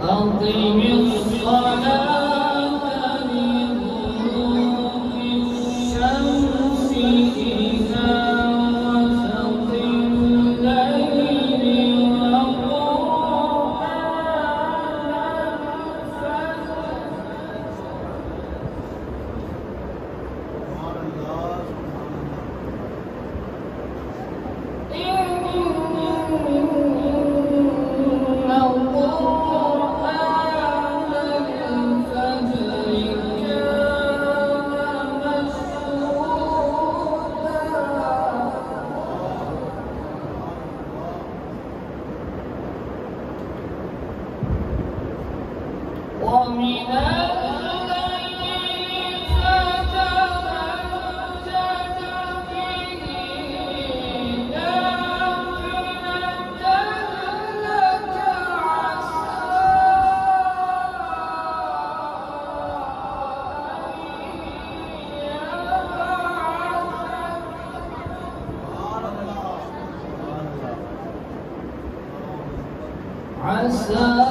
أقم الصلاة لدلوك الشمس إلى غسق الليل وقرآن ومن الليل فتهجد به نافلة لك عسى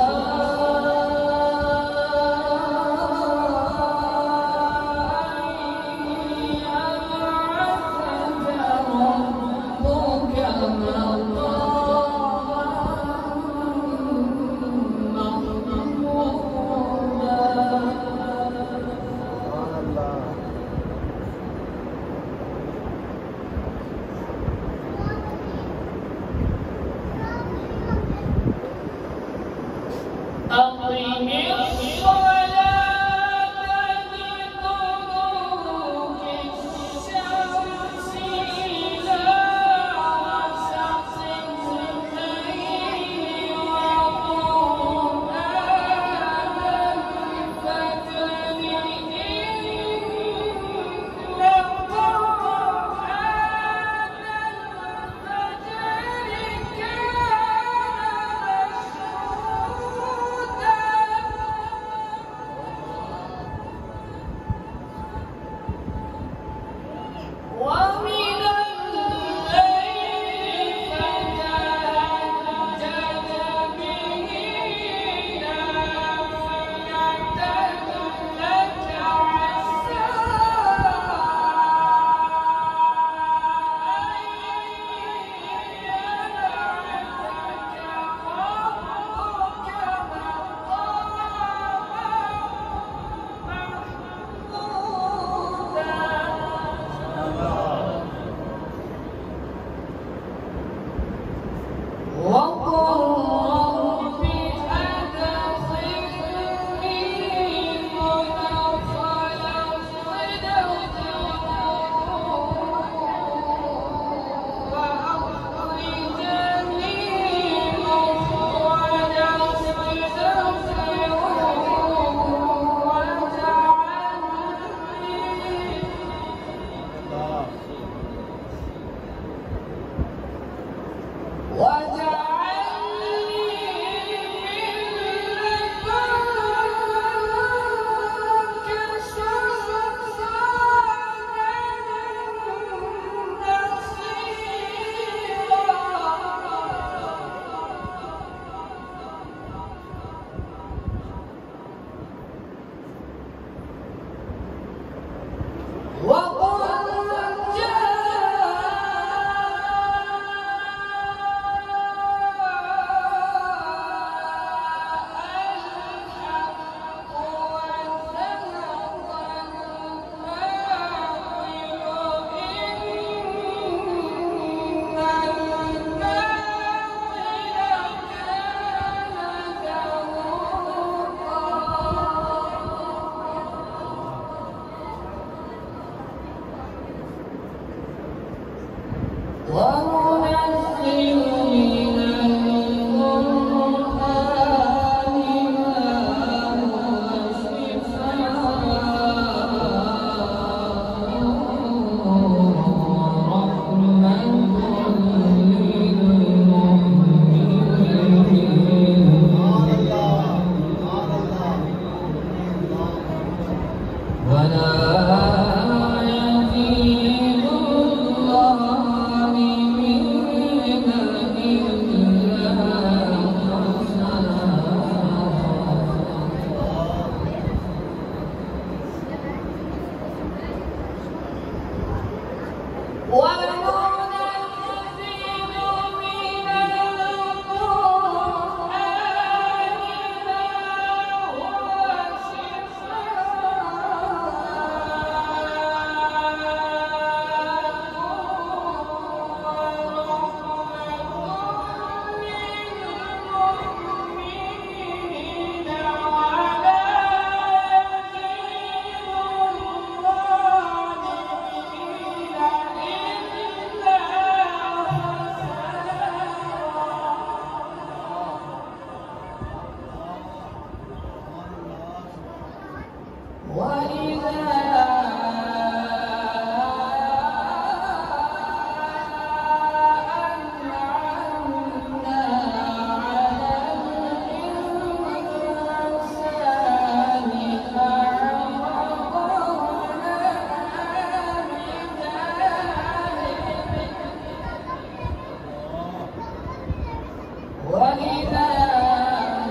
وإذا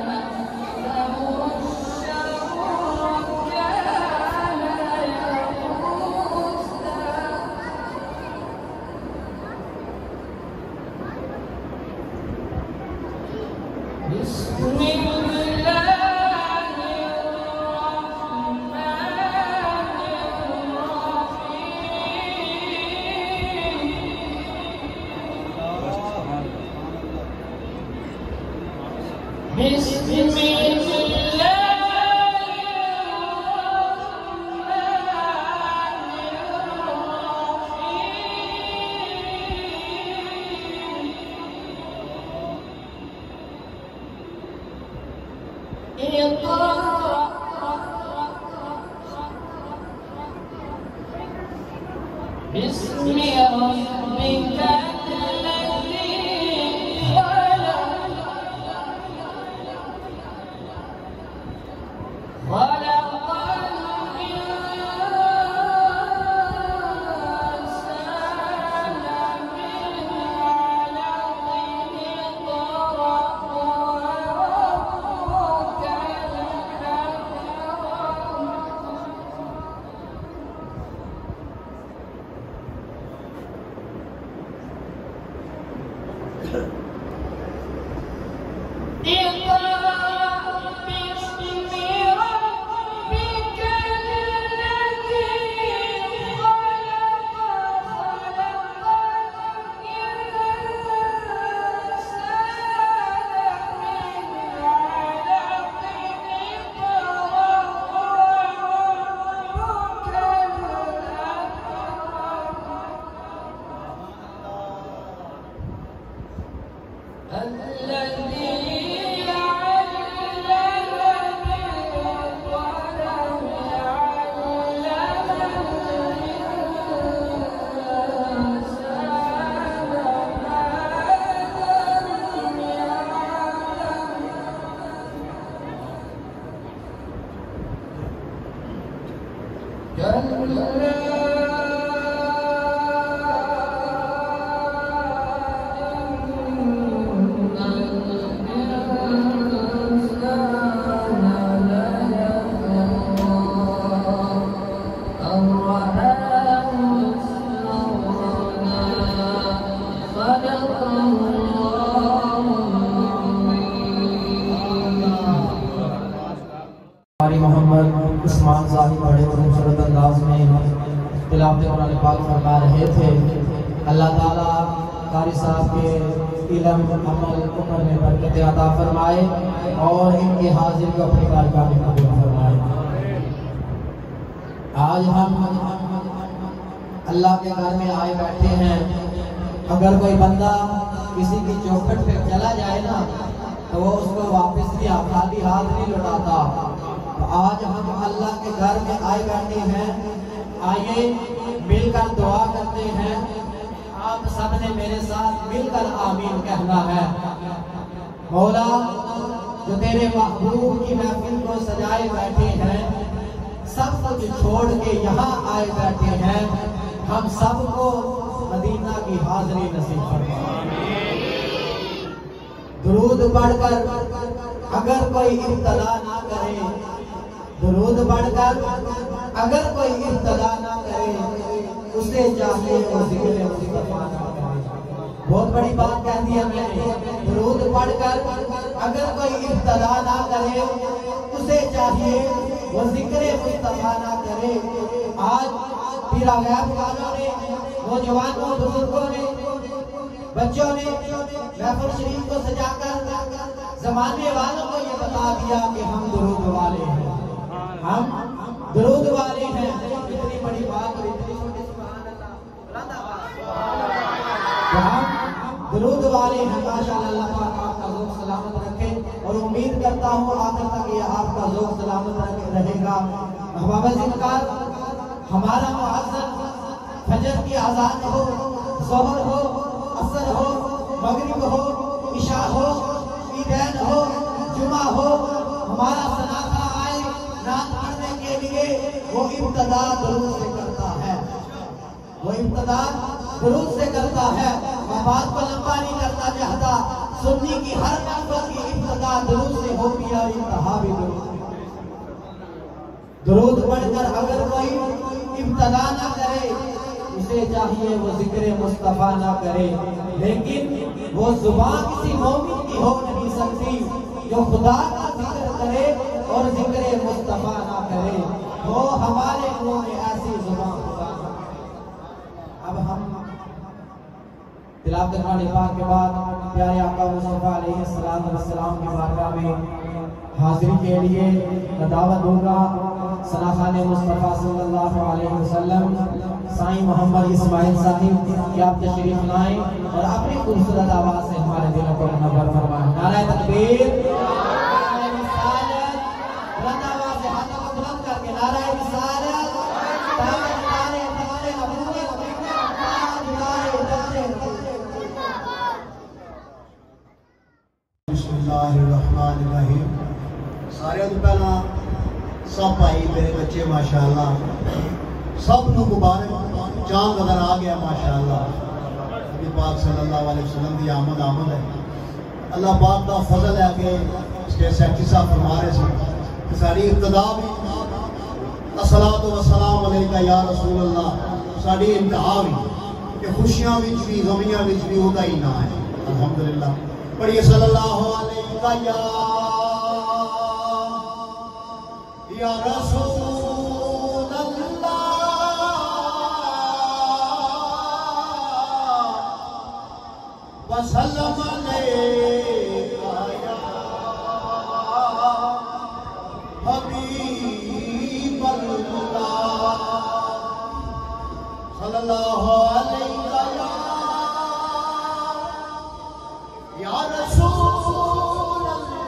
مسه الشر كان يئوسا بسم الله بسم الله اقرأ باسم ربك الذي خلق الإنسان من علق اقرأ وربك الأكرم محمد عثمان صاحب بڑے اور خوبصورت انداز میں تلاوت قرآن پاک فرما رہے تھے۔ اللہ تعالیٰ قاری صاحب کے علم عمل عمر میں برکت عطا فرمائے اور ان کے حاضر کو اپنی بارگاہ میں قبول فرمائے۔ آج ہم اللہ کے گھر میں آئے بیٹھے ہیں۔ اگر کوئی بندہ کسی کی چوکھٹ پہ چلا جائے نا تو وہ اس کو واپس نہیں خالی ہاتھ نہیں لوٹاتا۔ تو آج ہم اللہ کے گھر میں آئے بیٹھے ہیں، آئیے مل کر دعا کرتے ہیں۔ آپ سب نے میرے ساتھ مل کر آمین کہنا ہے۔ مولا جو تیرے محبوب کی محفل کو سجائے بیٹھے ہیں، سب کچھ چھوڑ کے یہاں آئے بیٹھے ہیں، ہم سب کو مدینہ کی حاضری نصیب فرما۔ درود پڑھ کر اگر کوئی ابتدا نہ کرے، درود پڑھ کر اگر کوئی ابتدا نہ کرے، اسے چاہیے وہ ذکر مصطفیٰ نہ کرے۔ بہت بڑی بات کہہ دی ہم نے، درود پڑھ کر اگر کوئی ابتدا نہ کرے، اسے چاہیے وہ ذکر مصطفیٰ نہ کرے۔ آج پیر غیب والوں نے، نوجوانوں، بزرگوں نے، بچوں نے محفل شریف کو سجا کر زمانے والوں کو یہ بتا دیا کہ ہم درود والے ہیں، ہم درود والے ہیں۔ اتنی بڑی بات اور اتنی چھوٹی سبحان اللہ، بلند آواز کہ ہم درود والے ہیں۔ ماشاءاللہ، اللہ پاک آپ کا ذوق سلامت رکھے اور امید کرتا ہوں آخر تک یہ آپ کا ذوق سلامت رہے گا۔ احباب ذکر، ہمارا مؤذن فجر کی اذان ہو، ظہر ہو، عصر ہو، مغرب ہو، عشاء ہو، عیدین ہو، جمعہ ہو، ہمارا سناتا آئے نعت پڑھنے کے لیے وہ ابتدا درود سے کرتا ہے، وہ ابتدا درود سے کرتا ہے۔ میں بات کو لمبا نہیں کرتا چاہتا، سنی کی ہر نفر کی ابتدا درود سے ہوتی ہے اور انتہا بھی درود پڑھ کر اگر کوئی ابتدا نہ کرے اسے چاہیے وہ ذکر مصطفیٰ نہ کرے، لیکن وہ زبان کسی مومن کی ہو نہیں سکتی جو خدا کا ذکر کرے اور ذکر مصطفیٰ نہ کرے، وہ ہمارے منہ میں ایسی زبان خدا نہ کرے۔ اب ہم تلاوت قرآن پاک کے بعد پیارے آقا مصطفیٰ علیہ السلام کی بارگاہ میں حاضری کے لیے دعوت دوں گا ثناخان مصطفیٰ صلی اللہ علیہ وسلم سائیں محمد اسماعیل صاحب کہ آپ تشریف لائیں اور اپنی خوبصورت آواز سے ہمارے دلوں کو منور فرمائیں۔ نعرہ تکبیر، نعرہ رسالت، بلند آواز سے ہاتھوں کو بلند کر کے نعرہ رسالت، نعرہ نبوت، بسم اللہ الرحمن الرحیم۔ سارے تو پہلا سب بھائی میرے بچے ماشاءاللہ سب نو مبارک چاند نظر آ گیا ماشاءاللہ۔ نبی پاک صلی اللہ علیہ وسلم کی آمد ہے۔ اللہ پاک کا فضل ہے کہ اس کے سیکٹری صاحب فرما رہے سے کہ ساری ابتدا بھی الصلاۃ والسلام علیکہ یا رسول اللہ، ساری انتہا بھی کہ خوشیاں وچ بھی غمیاں وچ بھی ہوتا ہی نہ ہے الحمدللہ۔ پڑھیے صلی اللہ علیہ یا رسول اللہ وسلم علیکہ یا حبیب اللہ صلی اللہ علیہ یا رسول اللہ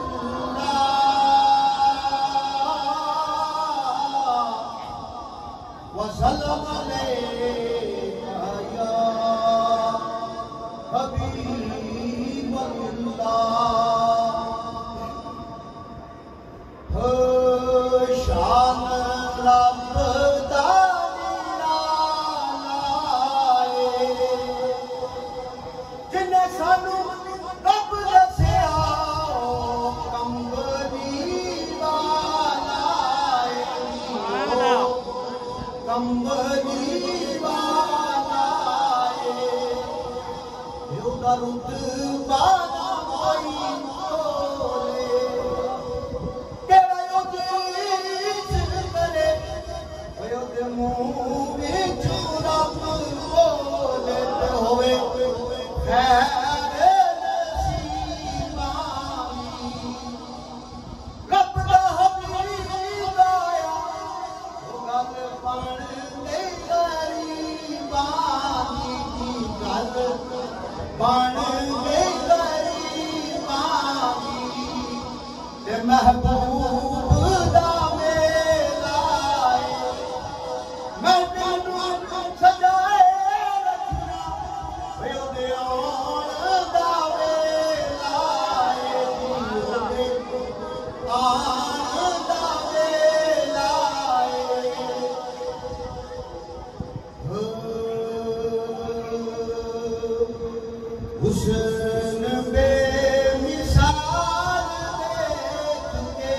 وسلم علیکہ یا حبیب اللہ۔ شان رب جنہیں سانو رب دسیا کمبلی والا کمبلی والا رتبہ نہ کوئی بولے کیڑا یو جیس کرے یو دے منہ وچ رب بولے تے ہوئے خیر نصیباں رب دا حبیب آیا او گل بن گئی غریباں دی گل بن گئی غریباں تے محبوب دا میلا میں تینوں سجائے رکھنا او دے آن دا ویلا آن دا ویلا حسن بے مثال دیکھ کے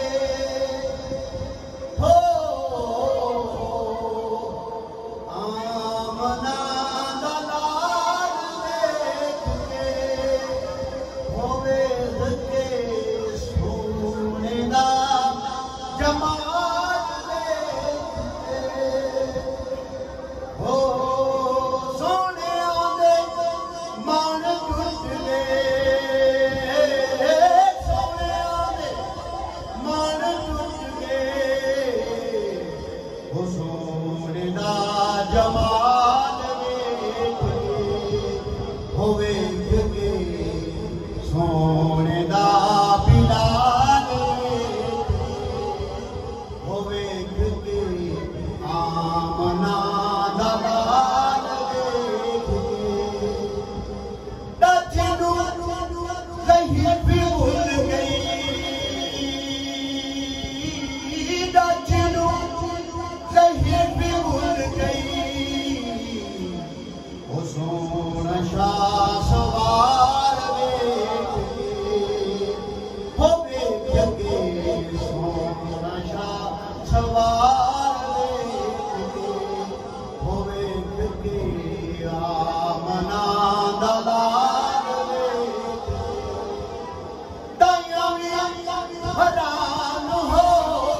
حیران ہو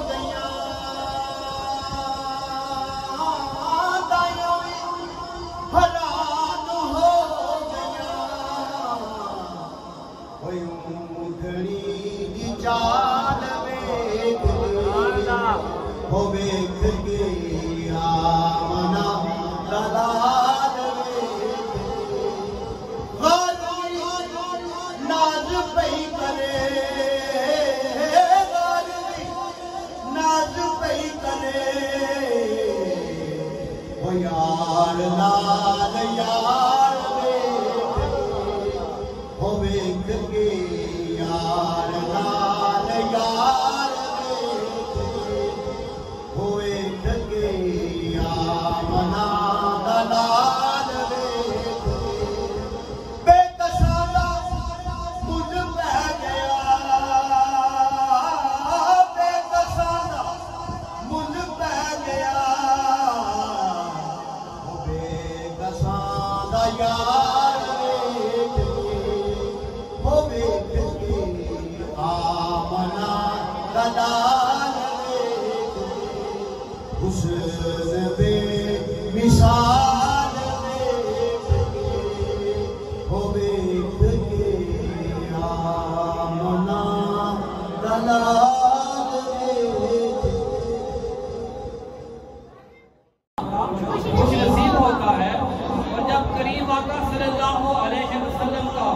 گیا دائیوں حیران ہو گیا کوئی اونٹنی دی چال ویکھ ہو ویکھ کے آمنا دلال ویکھ غازی ناز پئی کرے غازی ناز پئی کرے وہ یار لال یار ویکھ ہو ویکھ کے یار لال یار ویکھ ہو ویکھ کے آمنا دلال ویکھ بے کساں دا مجھ پہ گیا بے کساں دا مجھ پہ گیا وہ بے کساں دا یار ویکھ کے وہ ویکھ کے آمنا دلال ویکھ کے حسن بے مثال ویکھ کے ہو ویکھ کے آمنا دلال ویکھ کے خوش نصیب ہوتا ہے اور جب کریم آقا صلی اللہ علیہ وسلم کا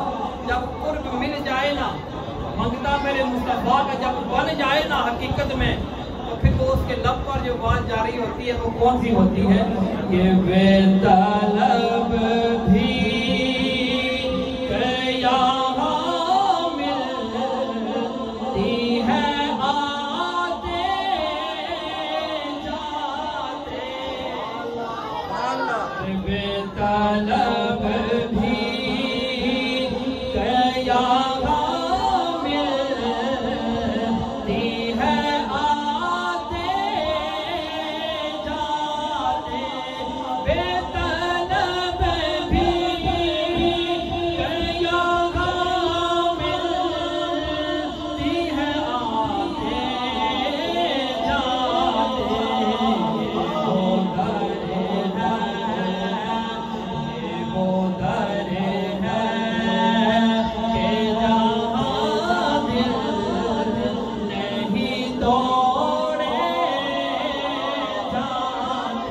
جب قرب مل جائے نا منگتا میرے مصطفیٰ کا جب بن جائے نا حقیقت میں تو پھر تو اس کے لب پر جو بات جاری ہوتی ہے وہ کون سی ہوتی ہے یہ بے طلب بھی کہ یہاں ملتی ہے آتے جاتے بے طلب بھی کہ یہاں ملتی ہے آتے جاتے بے طلب بھی کہ یہاں ملتی ہے آتے جاتے وہ در ہے کہ جہاں دل نہیں توڑے جاتے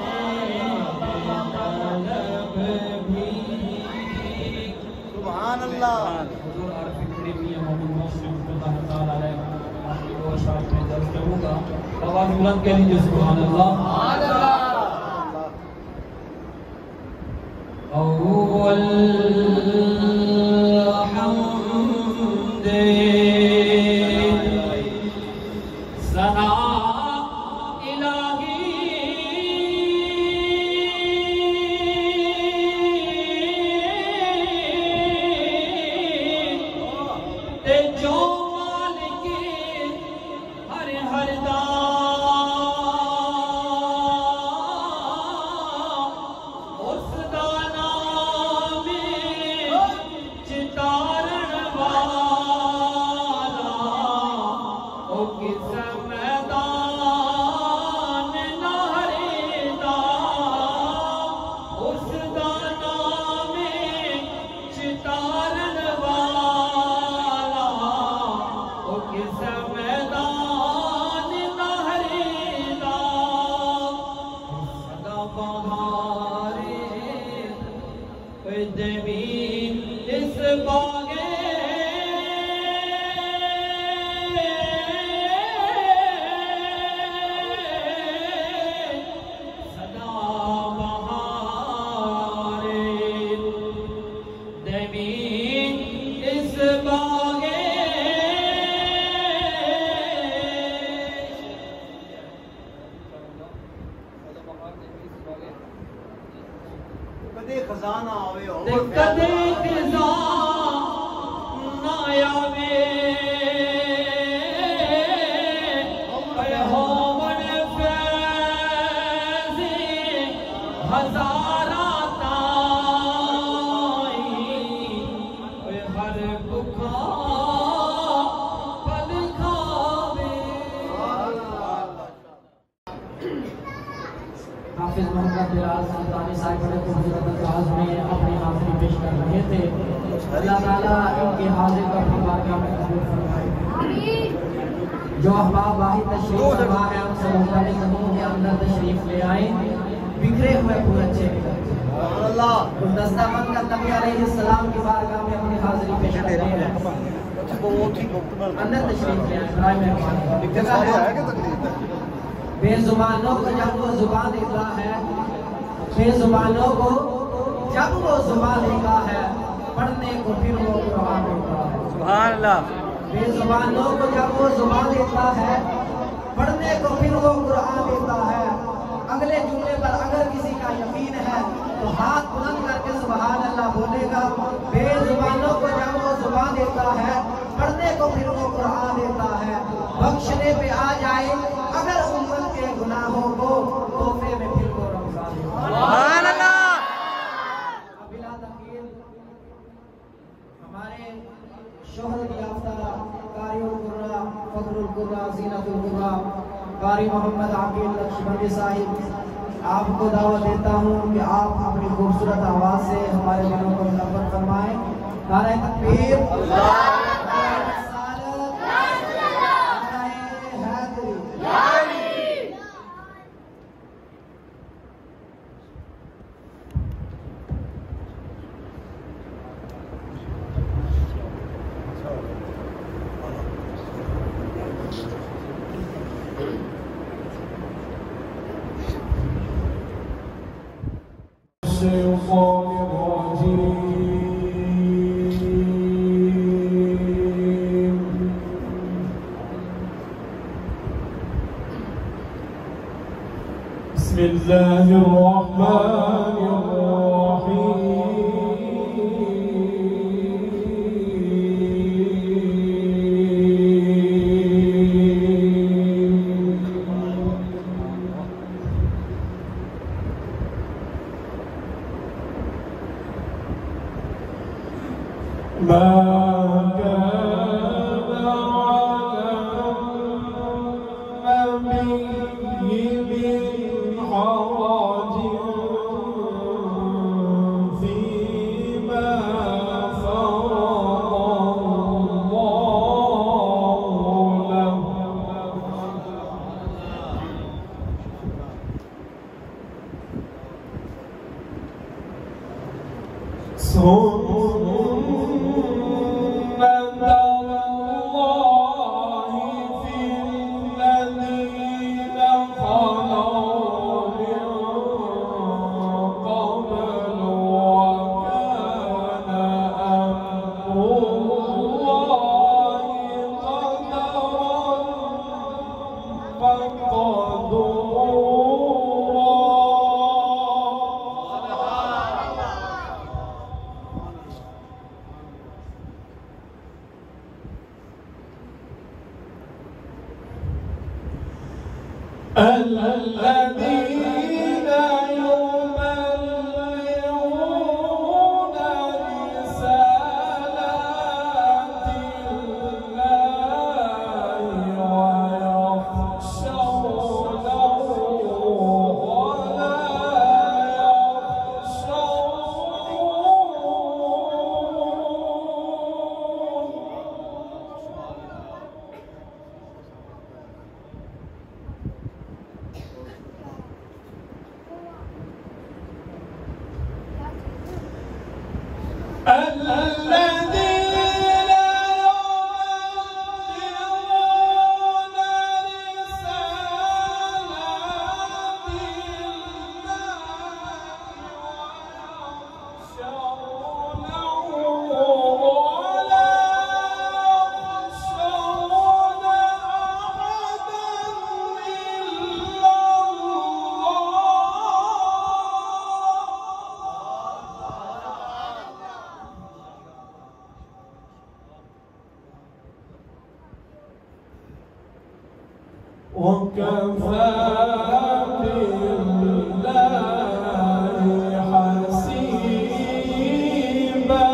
طلب بھی سبحان اللہ حضور عارف کریمیہ محمد محسن اللہ تعالیٰ علیہ آپ کی دو اشعار میں درج کروں گا آواز بلند کہہ لیجیے سبحان اللہ اول حمد ثنا الہی تے جو مالک ہر ہر دا اس دا نام چتارن والا او کس میدان نہرے دا اس دا نام چتارن والا حافظ محمد بلال سلطانی صاحب بڑے خوبصورت انداز میں اپنی حاضری پیش کر رہے تھے. اللہ تعالیٰ ان کی حاضری کو اپنی بارگاہ میں قبول فرمائے. جو احباب واحد تشریف فرما ہے ان سے مختلف زمین کے اندر تشریف لے آئیں. بکھرے ہوئے پھول اچھے گلدستہ بند کر نبی علیہ السلام کی بارگاہ میں اپنی حاضری پیش کر رہے ہیں. اندر تشریف لے آئیں برائے مہربانی. بے زبانوں کو جب وہ زبان دیتا ہے، بے زبانوں کو جب وہ زبان دیتا ہے، پڑھنے کو پھر وہ قرآن دیتا ہے. سبحان اللہ. بے زبانوں کو جب وہ زبان دیتا ہے، پڑھنے کو پھر وہ قرآن دیتا ہے. اگلے جملے پر اگر کسی کا یقین ہے تو ہاتھ بلند کر کے سبحان اللہ بولے گا. بے زبانوں کو جب وہ زبان دیتا ہے، پڑھنے کو پھر وہ قرآن دیتا ہے. بخشنے پہ آ جائے اگر امت کے گناہوں کو، تحفے میں پھر وہ رمضان دیتا ہے. سبحان اللہ. بلا تقیر ہمارے شہرت یافتہ قاری القرآ، فخر القرآ، زینت القرآ قاری محمد عقیل لکشمندی صاحب، آپ کو دعوت دیتا ہوں کہ آپ اپنی خوبصورت آواز سے ہمارے دلوں کو منور فرمائیں. نعرہ تکبیر، نعرہ رسالت، نعرہ حیدری. الشيطان الرجيم. بسم الله الرحمن الذين يبلغون رسالات الله ويخشونه ولا وكفى بالله حسيبا.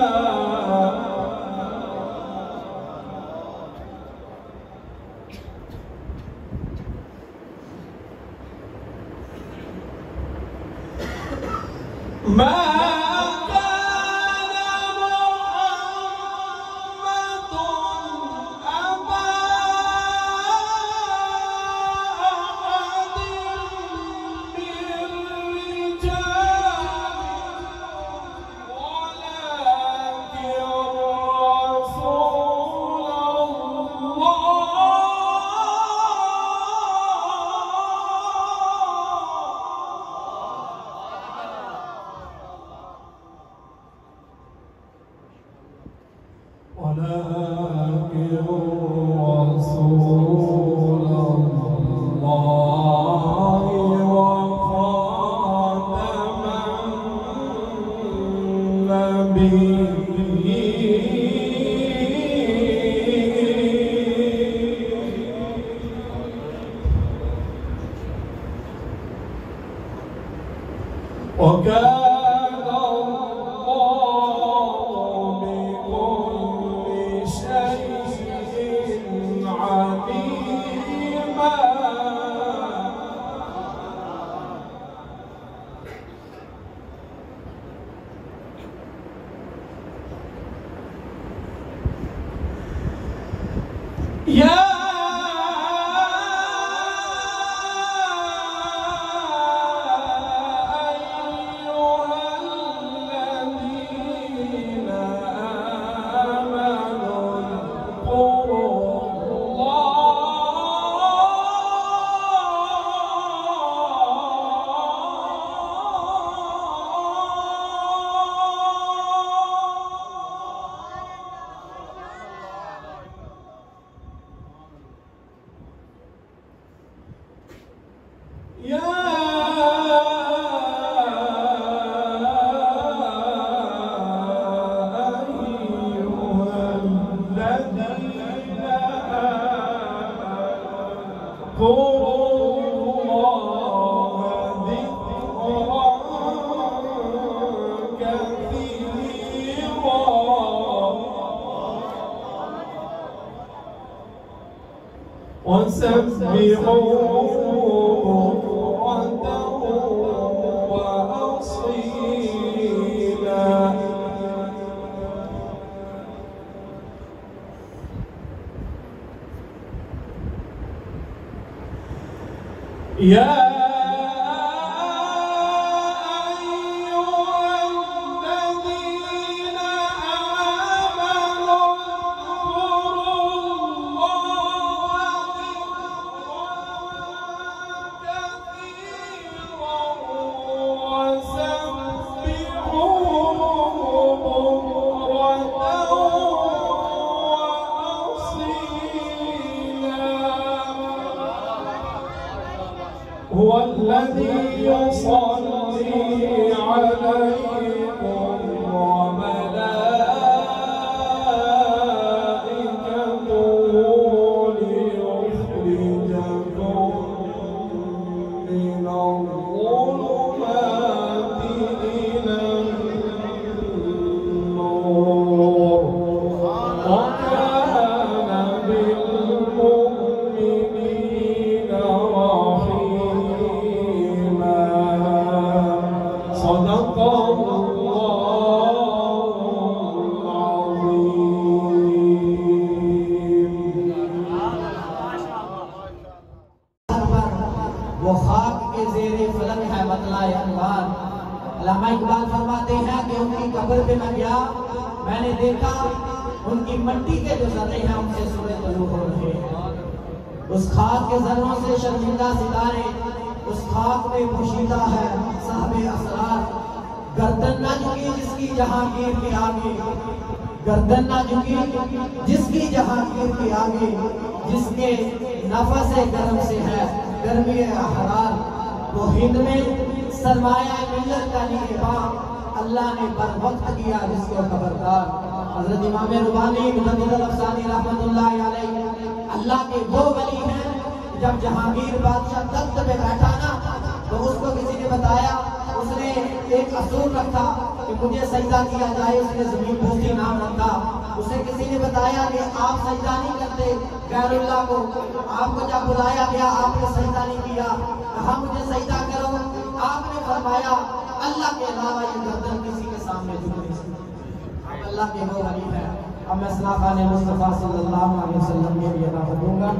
حضرت امام ربانی مجدد الافسانی رحمت اللہ علیہ اللہ کے وہ ولی ہیں جب جہانگیر بادشاہ تخت پہ بیٹھا نا تو اس کو کسی نے بتایا اس نے ایک اصول رکھا کہ مجھے سجدہ کیا جائے اس نے زمین بوسی نام رکھا اسے کسی نے بتایا کہ آپ سجدہ نہیں کرتے غیر اللہ کو آپ کو جب بلایا گیا آپ نے سجدہ نہیں کیا کہا مجھے سجدہ کرو آپ نے فرمایا اللہ کے علاوہ یہ گردن کسی کے سامنے جھک نہیں سکتی. اب اللہ کے وہ ولی ہے. اب میں صلی مصطفیٰ صلی اللہ علیہ وسلم کے لیے دعوت دوں گا.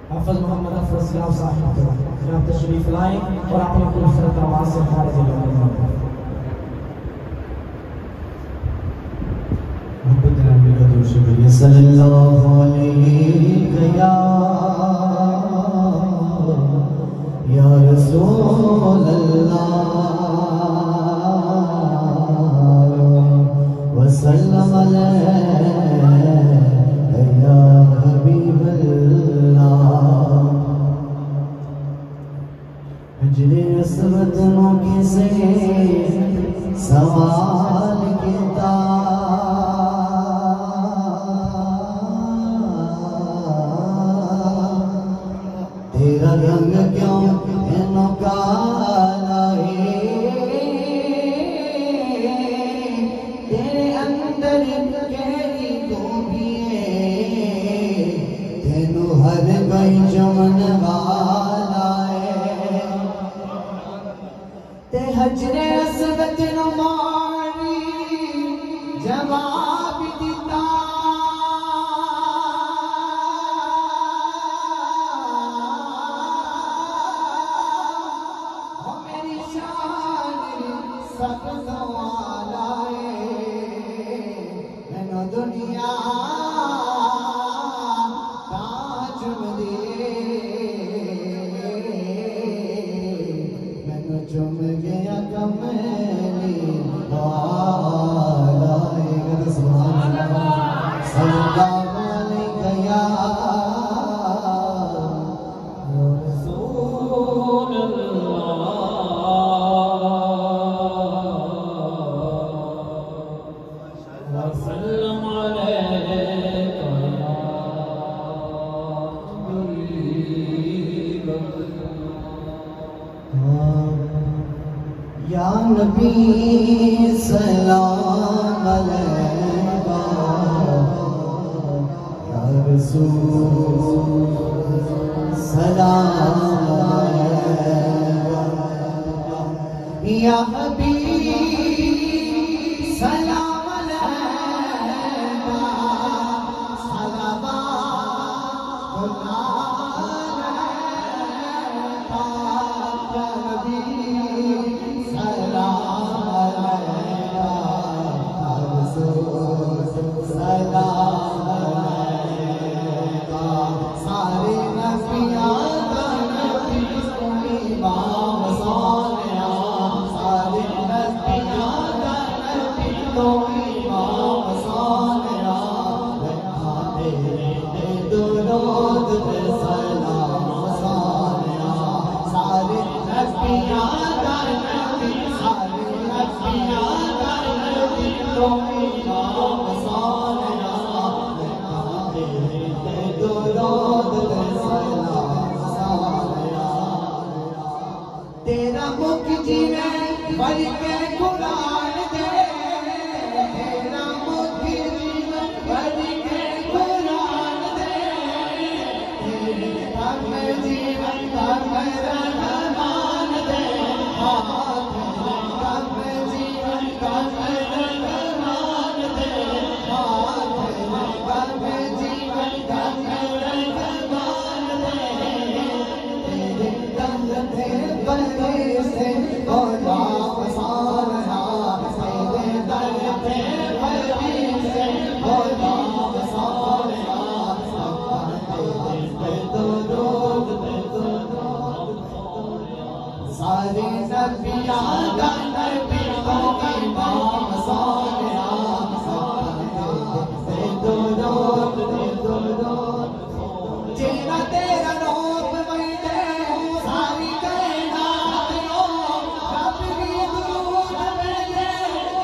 حافظ محمد افضل سیاہ صاحب جناب تشریف لائیں اور اپنی خوبصورت آواز سے ہمارے دل میں صلی اللہ علیہ یا رسول اللہ وسلم علیہ یا حبیب اللہ. حجر اسود نوکی سے سوال کتا تیرا رنگ کیوں انہوں کالا ہے تیرے اندر کہی تو بھی ہے تینوں ہر کوئی چمن والا ہے تے حجر اسود نماری جواب دیتا دنیا تاج مدے میں چم گیا کملی والا سبحان اللہ صلی اللہ علیہ یا رسول وسلم علیک یا نبی سلام علیک یا رسول سلام علیک یا حبیب سلام تیرا مکھ جیوے بڑھ کے قرآن دے تیرا مکھ جیوے بڑھ کے قرآن دے تیرے تک جیوے تک رحمان دے تیرے تک جیوے تک رحمان دے تیرے تک جیوے تک رحمان دے تیرے تک بندے سے خدا پسان سیدے در پہ بندے سے خدا پسان سارے نبیان کا نبی کو امام سانیا جینا تیرا نوب مہینے ساری کائنات نو رب کی درود ملے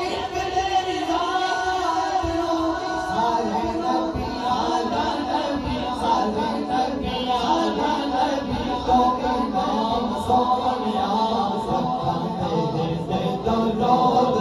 ایک تیری ذات نو سارے نبیان کا نبی سارے نبیان کا نبی کو امام سانیا سب کھاتے دے درود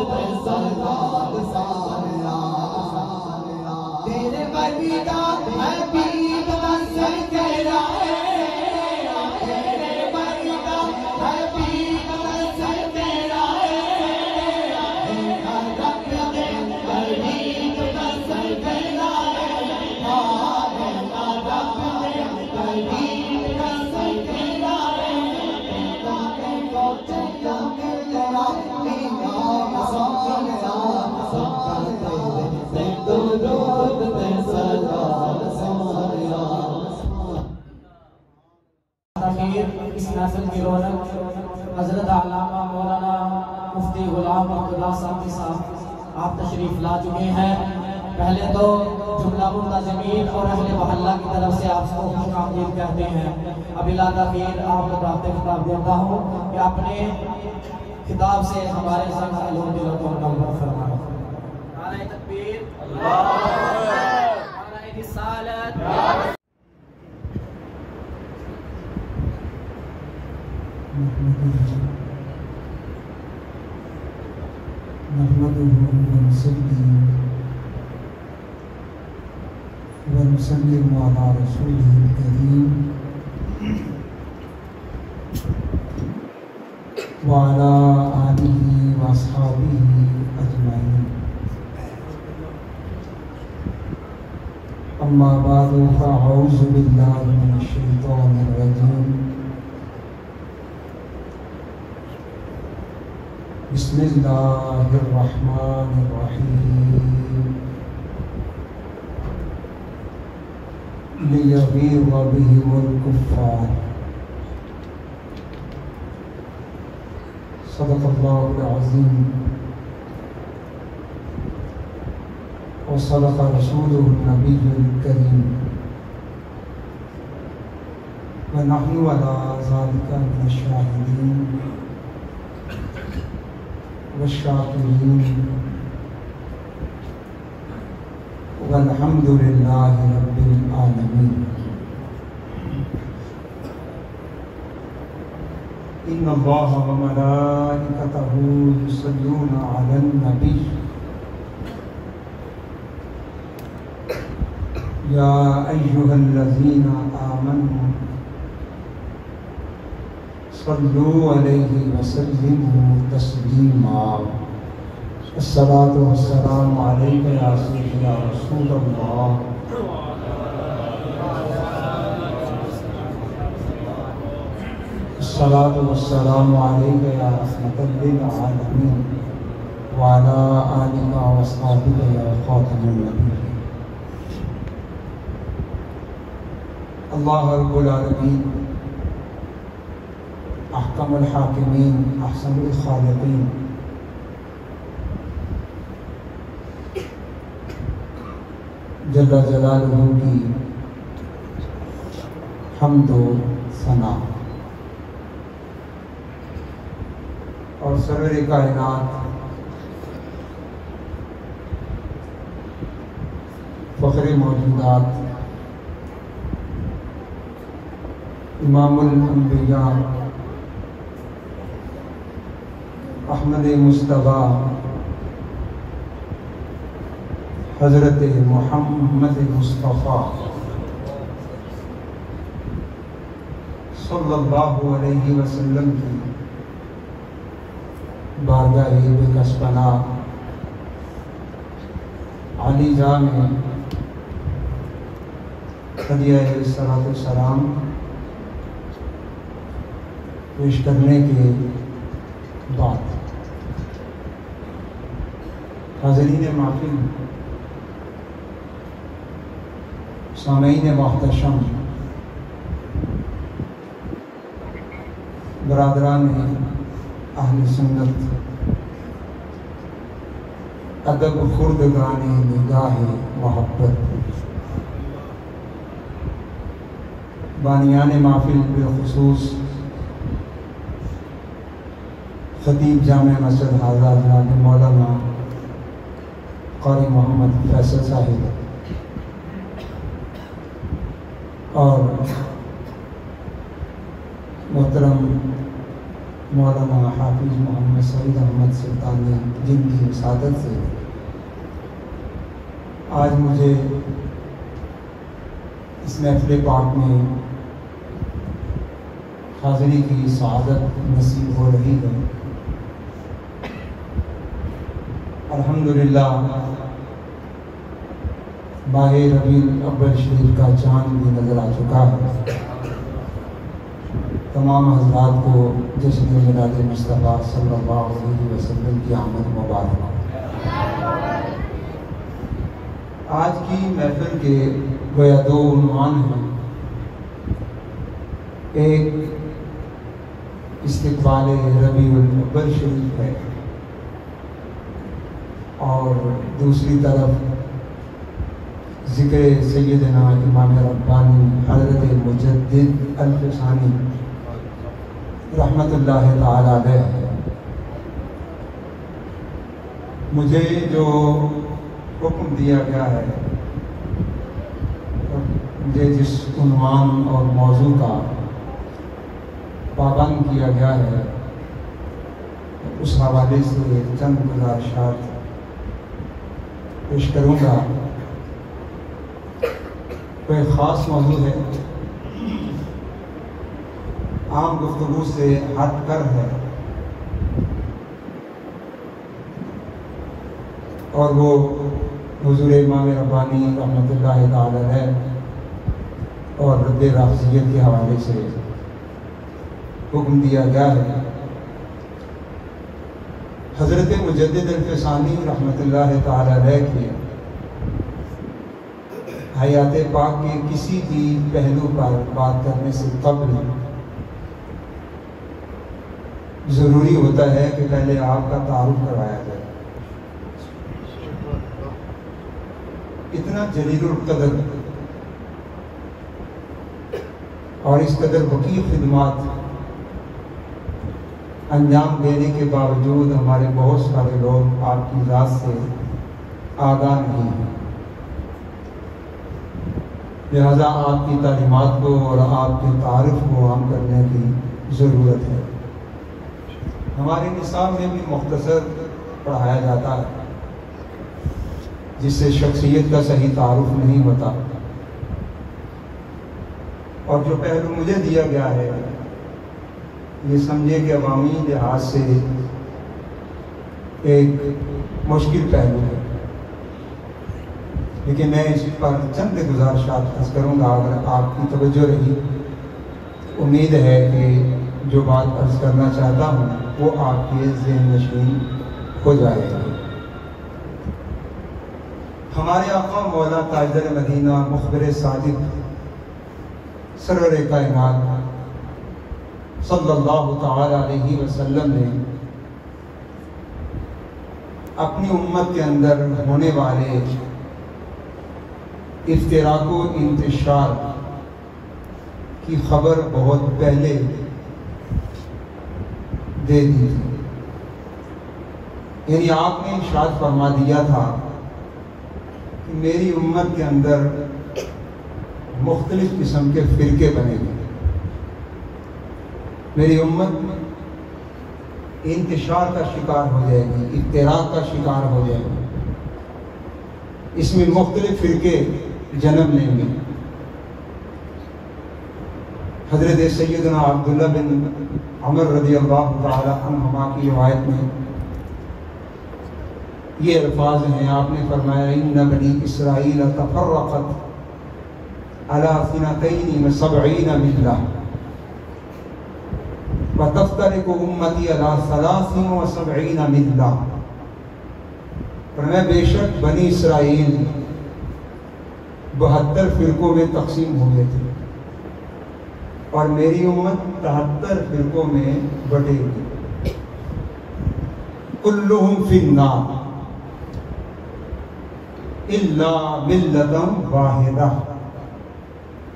محفل کی رونق حضرت علامہ مولانا مفتی غلام عبداللہ صاحب آپ تشریف لا چکے ہیں۔ پہلے تو جملہ منتظمین اور اہل محلہ کی طرف سے آپ کو خوش آمدید کہتے ہیں۔ اب الا تاخیر آپ کو رابطے خطاب دیتا ہوں کہ اپنے خطاب سے ہمارے ساتھ علوم دل کو منور فرمائیں۔ نعرہ تکبیر، اللہ اکبر، نعرہ رسالت۔ ونسلم على رسوله الكريم وعلى آله وأصحابه أجمعين، أما بعد فأعوذ بالله من الشيطان الرجيم، بسم الله الرحمن الرحيم، ليغيظ بهم الكفار، صدق الله العظيم وصدق رسوله النبي الكريم، ونحن على ذلك من الشاهدين والشاكرين، والحمد لله رب العالمين۔ إن الله وملائكته يصلون على النبي يا أيها الذين آمنوا صلوا عليه وسلموا تسليما۔ الصلاة والسلام عليك يا سيدي يا رسول الله، الصلاة والسلام عليك يا رحمة للعالمين، وعلى آلك وأصحابك يا خاتم النبيين۔ الله رب العالمين احکم الحاکمین احسن الخالقین، جل جلالہ کی حمد و ثنا اور سرور کائنات فخر موجودات امام الانبیاء احمد مصطفیٰ حضرت محمد مصطفیٰ صلی اللہ علیہ وسلم کی بارگاہ بکس پناہ علی جاں میں ہدیہ صلاۃ السلام پیش کرنے کے بعد حاضرین محفل، سامعین محتشم، برادران اہل سنت، ادب خردگان نگاہ محبت، بانیان محفل بالخصوص خطیب جامع مسجد حاضرہ جناب مولانا قاری محمد فیصل صاحب اور محترم مولانا حافظ محمد سعید احمد سلطانی، جن کی وسادت سے آج مجھے اس محفل پاک میں حاضری کی سعادت نصیب ہو رہی ہے۔ الحمدللہ ماہ ربیع الاول شریف کا چاند بھی نظر آ چکا ہے۔ تمام حضرات کو جشن میلاد مصطفیٰ صلی اللہ علیہ وسلم کی آمد مبارک۔ آج کی محفل کے گویا دو عنوان ہیں، ایک استقبال ربیع الاول شریف ہے اور دوسری طرف ذکر سیدنا امام ربانی حضرت مجدد الفسانی رحمت اللہ تعالی علیہ ہے۔ مجھے جو حکم دیا گیا ہے، مجھے جس عنوان اور موضوع کا پابند کیا گیا ہے، اس حوالے سے چند گزارشات پیش کروں گا۔ کوئی خاص موضوع ہے، عام گفتگو سے ہٹ کر ہے، اور وہ حضور امام ربانی رحمۃ اللہ تعالی علیہ اور رد رافضیت کے حوالے سے حکم دیا گیا ہے۔ حضرت مجدد الفسانی رحمۃ اللہ تعالی علیہ کی حیات پاک کے کسی بھی پہلو پر بات کرنے سے قبل ضروری ہوتا ہے کہ پہلے آپ کا تعارف کروایا جائے۔ اتنا جلیل القدر اور اس قدر وقیر خدمات انجام دینے کے باوجود ہمارے بہت سارے لوگ آپ کی ذات سے آگاہ نہیں ہیں، لہذا آپ کی تعلیمات کو اور آپ کے تعارف کو عام کرنے کی ضرورت ہے۔ ہمارے نصاب میں بھی مختصر پڑھایا جاتا ہے، جس سے شخصیت کا صحیح تعارف نہیں ہوتا، اور جو پہلو مجھے دیا گیا ہے یہ سمجھے کہ عوامی لحاظ سے ایک مشکل پہلو ہے، لیکن میں اس پر چند گزارشات عرض کروں گا۔ اگر آپ کی توجہ رہی، امید ہے کہ جو بات عرض کرنا چاہتا ہوں وہ آپ کے ذہن نشین ہو جائے گا۔ ہمارے آقا مولا تاجدار مدینہ مخبر صادق سرور کائنات صلی اللہ تعالی علیہ وسلم نے اپنی امت کے اندر ہونے والے افتراق و انتشار کی خبر بہت پہلے دے دی تھی، یعنی آپ نے ارشاد فرما دیا تھا کہ میری امت کے اندر مختلف قسم کے فرقے بنے گے، میری امت انتشار کا شکار ہو جائے گی، افتراق کا شکار ہو جائے گی، اس میں مختلف فرقے جنم لیں گے۔ حضرت سیدنا عبداللہ بن عمر رضی اللہ تعالی عنہما کی روایت میں یہ الفاظ ہیں، آپ نے فرمایا ان بنی اسرائیل تفرقت علی 72 ملہ وتفترق امتی علی 73 ملہ۔ فرمایا بے شک بنی اسرائیل 72 فرقوں میں تقسیم ہو گئے تھے اور میری امت 73 فرقوں میں بٹے گی، کلہم فی النار الا ملۃ واحدہ۔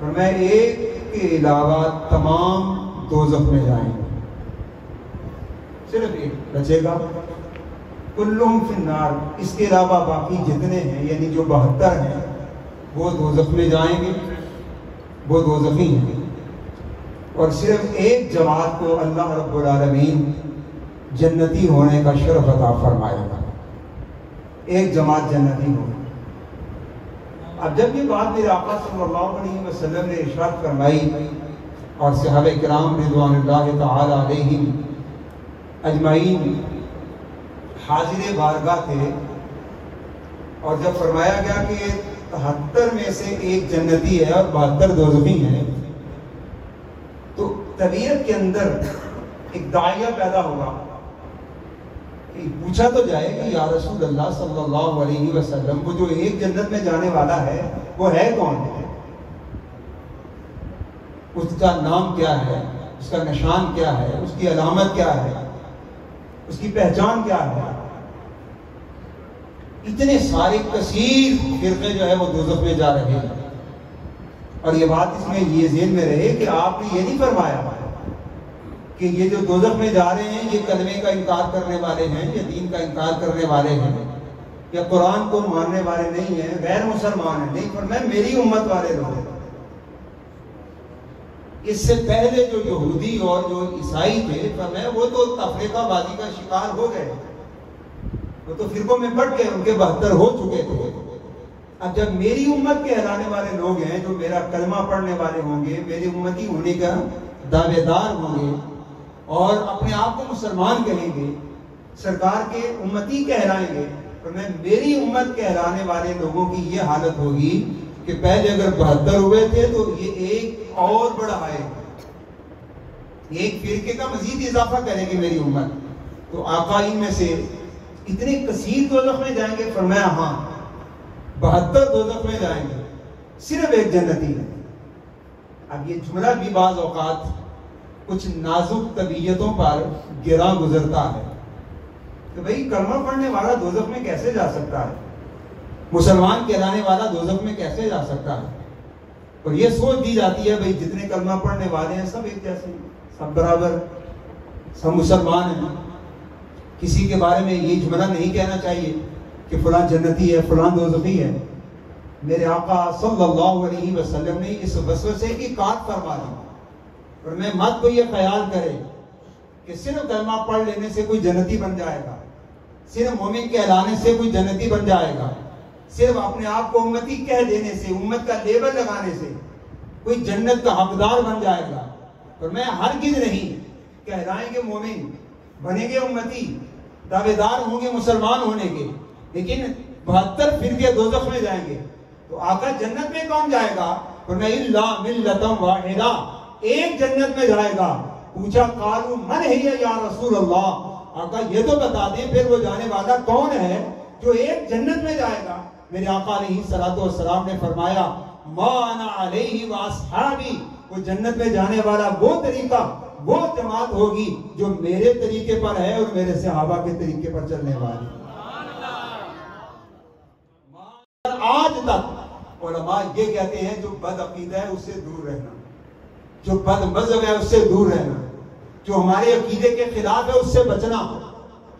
فرمایا ایک کے علاوہ تمام دوزخ میں جائیں گے، صرف ایک بچے گا، کلہم فی النار، اس کے علاوہ باقی جتنے ہیں یعنی جو 72 ہیں وہ دوزخ میں جائیں گے، وہ دوزخی ہیں، اور صرف ایک جماعت کو اللہ رب العالمین جنتی ہونے کا شرف عطا فرمائے گا، ایک جماعت جنتی ہوگی۔ اب جب یہ بات میرے آقا صلی اللہ علیہ وسلم نے ارشاد فرمائی اور صحابہ کرام رضوان اللہ تعالی علیہم اجمعین حاضر بارگاہ تھے، اور جب فرمایا گیا کہ 73 میں سے ایک جنتی ہے اور 72 دوزخی ہیں، تو طبیعت کے اندر ایک داعیہ پیدا ہوا کہ پوچھا تو جائے کہ یا رسول اللہ صلی اللہ علیہ وسلم وہ جو ایک جنت میں جانے والا ہے وہ ہے کون ہے، اس کا نام کیا ہے؟ اس کا نشان کیا ہے، اس کی علامت کیا ہے، اس کی پہچان کیا ہے؟ اتنے سارے کثیر فرقے جو ہے وہ دوزخ میں جا رہے ہیں. اور یہ بات اس میں یہ ذہن میں رہے کہ آپ نے یہ نہیں فرمایا کہ یہ جو دوزخ میں جا رہے ہیں یہ کلمے کا انکار کرنے والے ہیں، یا دین کا انکار کرنے والے ہیں، یا قرآن کو ماننے والے نہیں ہیں، غیر مسلمان ہیں. نہیں فرمایا میری امت والے لوگ ہیں. اس سے پہلے جو یہودی اور جو عیسائی تھے فرمایا وہ تو تفریقہ بازی کا شکار ہو گئے، وہ تو فرقوں میں بٹ گئے، ان کے 72 ہو چکے تھے. اب جب میری امت کے کہلانے والے لوگ ہیں جو میرا کلمہ پڑھنے والے ہوں گے، میری امتی ہونے کا دعوے دار ہوں گے اور اپنے آپ کو مسلمان کہیں گے، سرکار کے امتی کہلائیں گے، تو میں میری امت کہلانے والے لوگوں کی یہ حالت ہوگی کہ پہلے اگر 72 ہوئے تھے تو یہ ایک اور بڑھائے، ایک فرقے کا مزید اضافہ کرے گی میری امت. تو آقا ان میں سے اتنے کثیر دوزخ میں جائیں گے؟ فرمایا ہاں 72 دوزخ میں جائیں گے، صرف ایک جنتی ہے. اب یہ جملہ بھی بعض اوقات کچھ نازک طبیعتوں پر گراں گزرتا ہے کہ بھئی کلمہ پڑھنے والا دوزخ میں کیسے جا سکتا ہے، مسلمان کہلانے والا دوزخ میں کیسے جا سکتا ہے. اور یہ سوچ دی جاتی ہے بھئی جتنے کلمہ پڑھنے والے ہیں سب ایک جیسے ہیں، سب برابر، سب مسلمان ہیں. کسی کے بارے میں یہ جملہ نہیں کہنا چاہیے کہ فلاں جنتی ہے، فلاں دوزخی ہے. میرے آقا صلی اللہ علیہ وسلم نے اس وسوسے کی کاٹ فرما دی. اور میں مت کو یہ خیال کرے کہ صرف کلمہ پڑھ لینے سے کوئی جنتی بن جائے گا، صرف مومن کہلانے سے کوئی جنتی بن جائے گا، صرف اپنے آپ کو امتی کہہ دینے سے، امت کا لیبل لگانے سے کوئی جنت کا حقدار بن جائے گا. اور میں ہرگز نہیں، کہلائیں گے مومن، بنیں گے امتی، دعوے دار ہوں گے مسلمان ہونے کے، لیکن 72 فرقے دوزخ میں جائیں گے. تو آقا جنت میں کون جائے گا؟ فرمایا الا ملۃ واحدہ، ایک جنت میں جائے گا. پوچھا قالوا من ہی یا رسول اللہ، آقا یہ تو بتا دیں پھر وہ جانے والا کون ہے جو ایک جنت میں جائے گا. میرے آقا علیہ الصلوۃ والسلام نے فرمایا ما انا علیہ واصحابی، وہ جنت میں جانے والا وہ طریقہ، وہ جماعت ہوگی جو میرے طریقے پر ہے اور میرے صحابہ کے طریقے پر چلنے والی. آج تک علماء یہ کہتے ہیں جو بد عقیدہ ہے اس سے دور رہنا، جو بد مذہب ہے اس سے دور رہنا، جو ہمارے عقیدے کے خلاف ہے اس سے بچنا.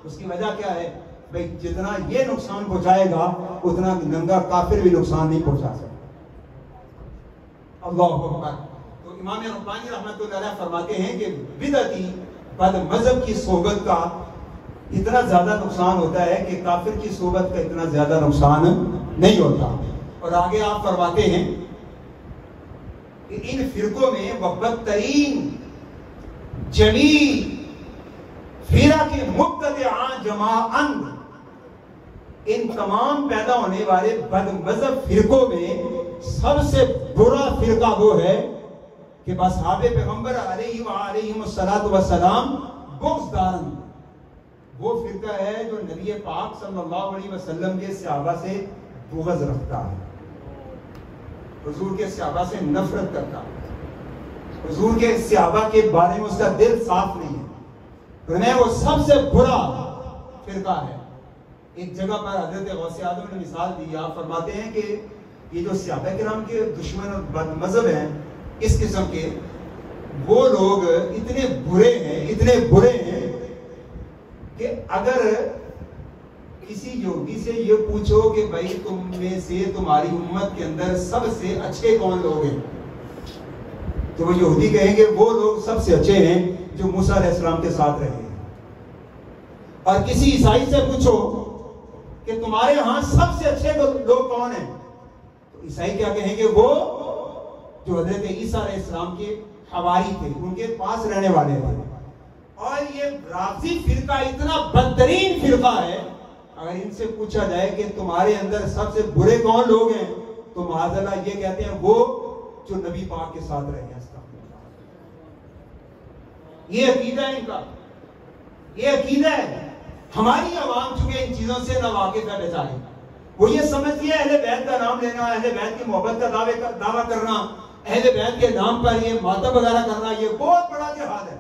اس کی وجہ کیا ہے؟ بھئی جتنا یہ نقصان پہنچائے گا اتنا ننگا کافر بھی نقصان نہیں پہنچا سکتا. اللہ اکبر. تو امام ربانی رحمۃ اللہ علیہ فرماتے ہیں کہ بدعتی بد مذہب کی صحبت کا اتنا زیادہ نقصان ہوتا ہے کہ کافر کی صحبت کا اتنا زیادہ نقصان نہیں ہوتا. اور آگے آپ فرماتے ہیں کہ ان فرقوں میں بدترین جمیع فرق مبتدعہ جماعن، ان تمام پیدا ہونے والے بد مذہب فرقوں میں سب سے برا فرقہ وہ ہے کہ اصحاب پیغمبر علیہ وآلہ السلام بغض دارن، وہ فرقہ ہے جو نبی پاک صلی اللہ علیہ وسلم کے صحابہ سے بغض رکھتا ہے، حضور کے صحابہ سے نفرت کرتا ہے، حضور کے صحابہ کے بارے میں اس کا دل صاف نہیں ہے. وہ سب سے برا فرقہ ہے. ایک جگہ پر حضرت غوث اعظم نے مثال دی، آپ فرماتے ہیں کہ یہ جو صحابہ کرام کے دشمن اور بد مذہب ہیں اس قسم کے، وہ لوگ اتنے برے ہیں کہ اگر کسی یہودی سے یہ پوچھو کہ بھائی تم میں سے تمہاری امت کے اندر سب سے اچھے کون لوگ ہیں، تو وہ یہودی کہیں گے وہ لوگ سب سے اچھے ہیں جو موسیٰ علیہ السلام کے ساتھ رہے ہیں. اور کسی عیسائی سے پوچھو کہ تمہارے ہاں سب سے اچھے لوگ کون ہیں، تو عیسائی کیا کہیں گے؟ وہ جو حضرت عیسیٰ علیہ السلام کے حواری تھے، ان کے پاس رہنے والے تھے. اور یہ رافضی فرقہ اتنا بدترین فرقہ ہے، اگر ان سے پوچھا جائے کہ تمہارے اندر سب سے برے کون لوگ ہیں تو معاذ اللہ یہ کہتے ہیں وہ جو نبی پاک کے ساتھ رہے ہیں. یہ عقیدہ ہے ان کا، یہ عقیدہ ہے. ہماری عوام چونکہ ان چیزوں سے ناواقف ہے بیچارے، وہ یہ سمجھتی ہے اہل بیت کا نام لینا، اہل بیت کی محبت کا دعویٰ کرنا، اہل بیت کے نام پر یہ ماتم وغیرہ کرنا یہ بہت بڑا جہاد ہے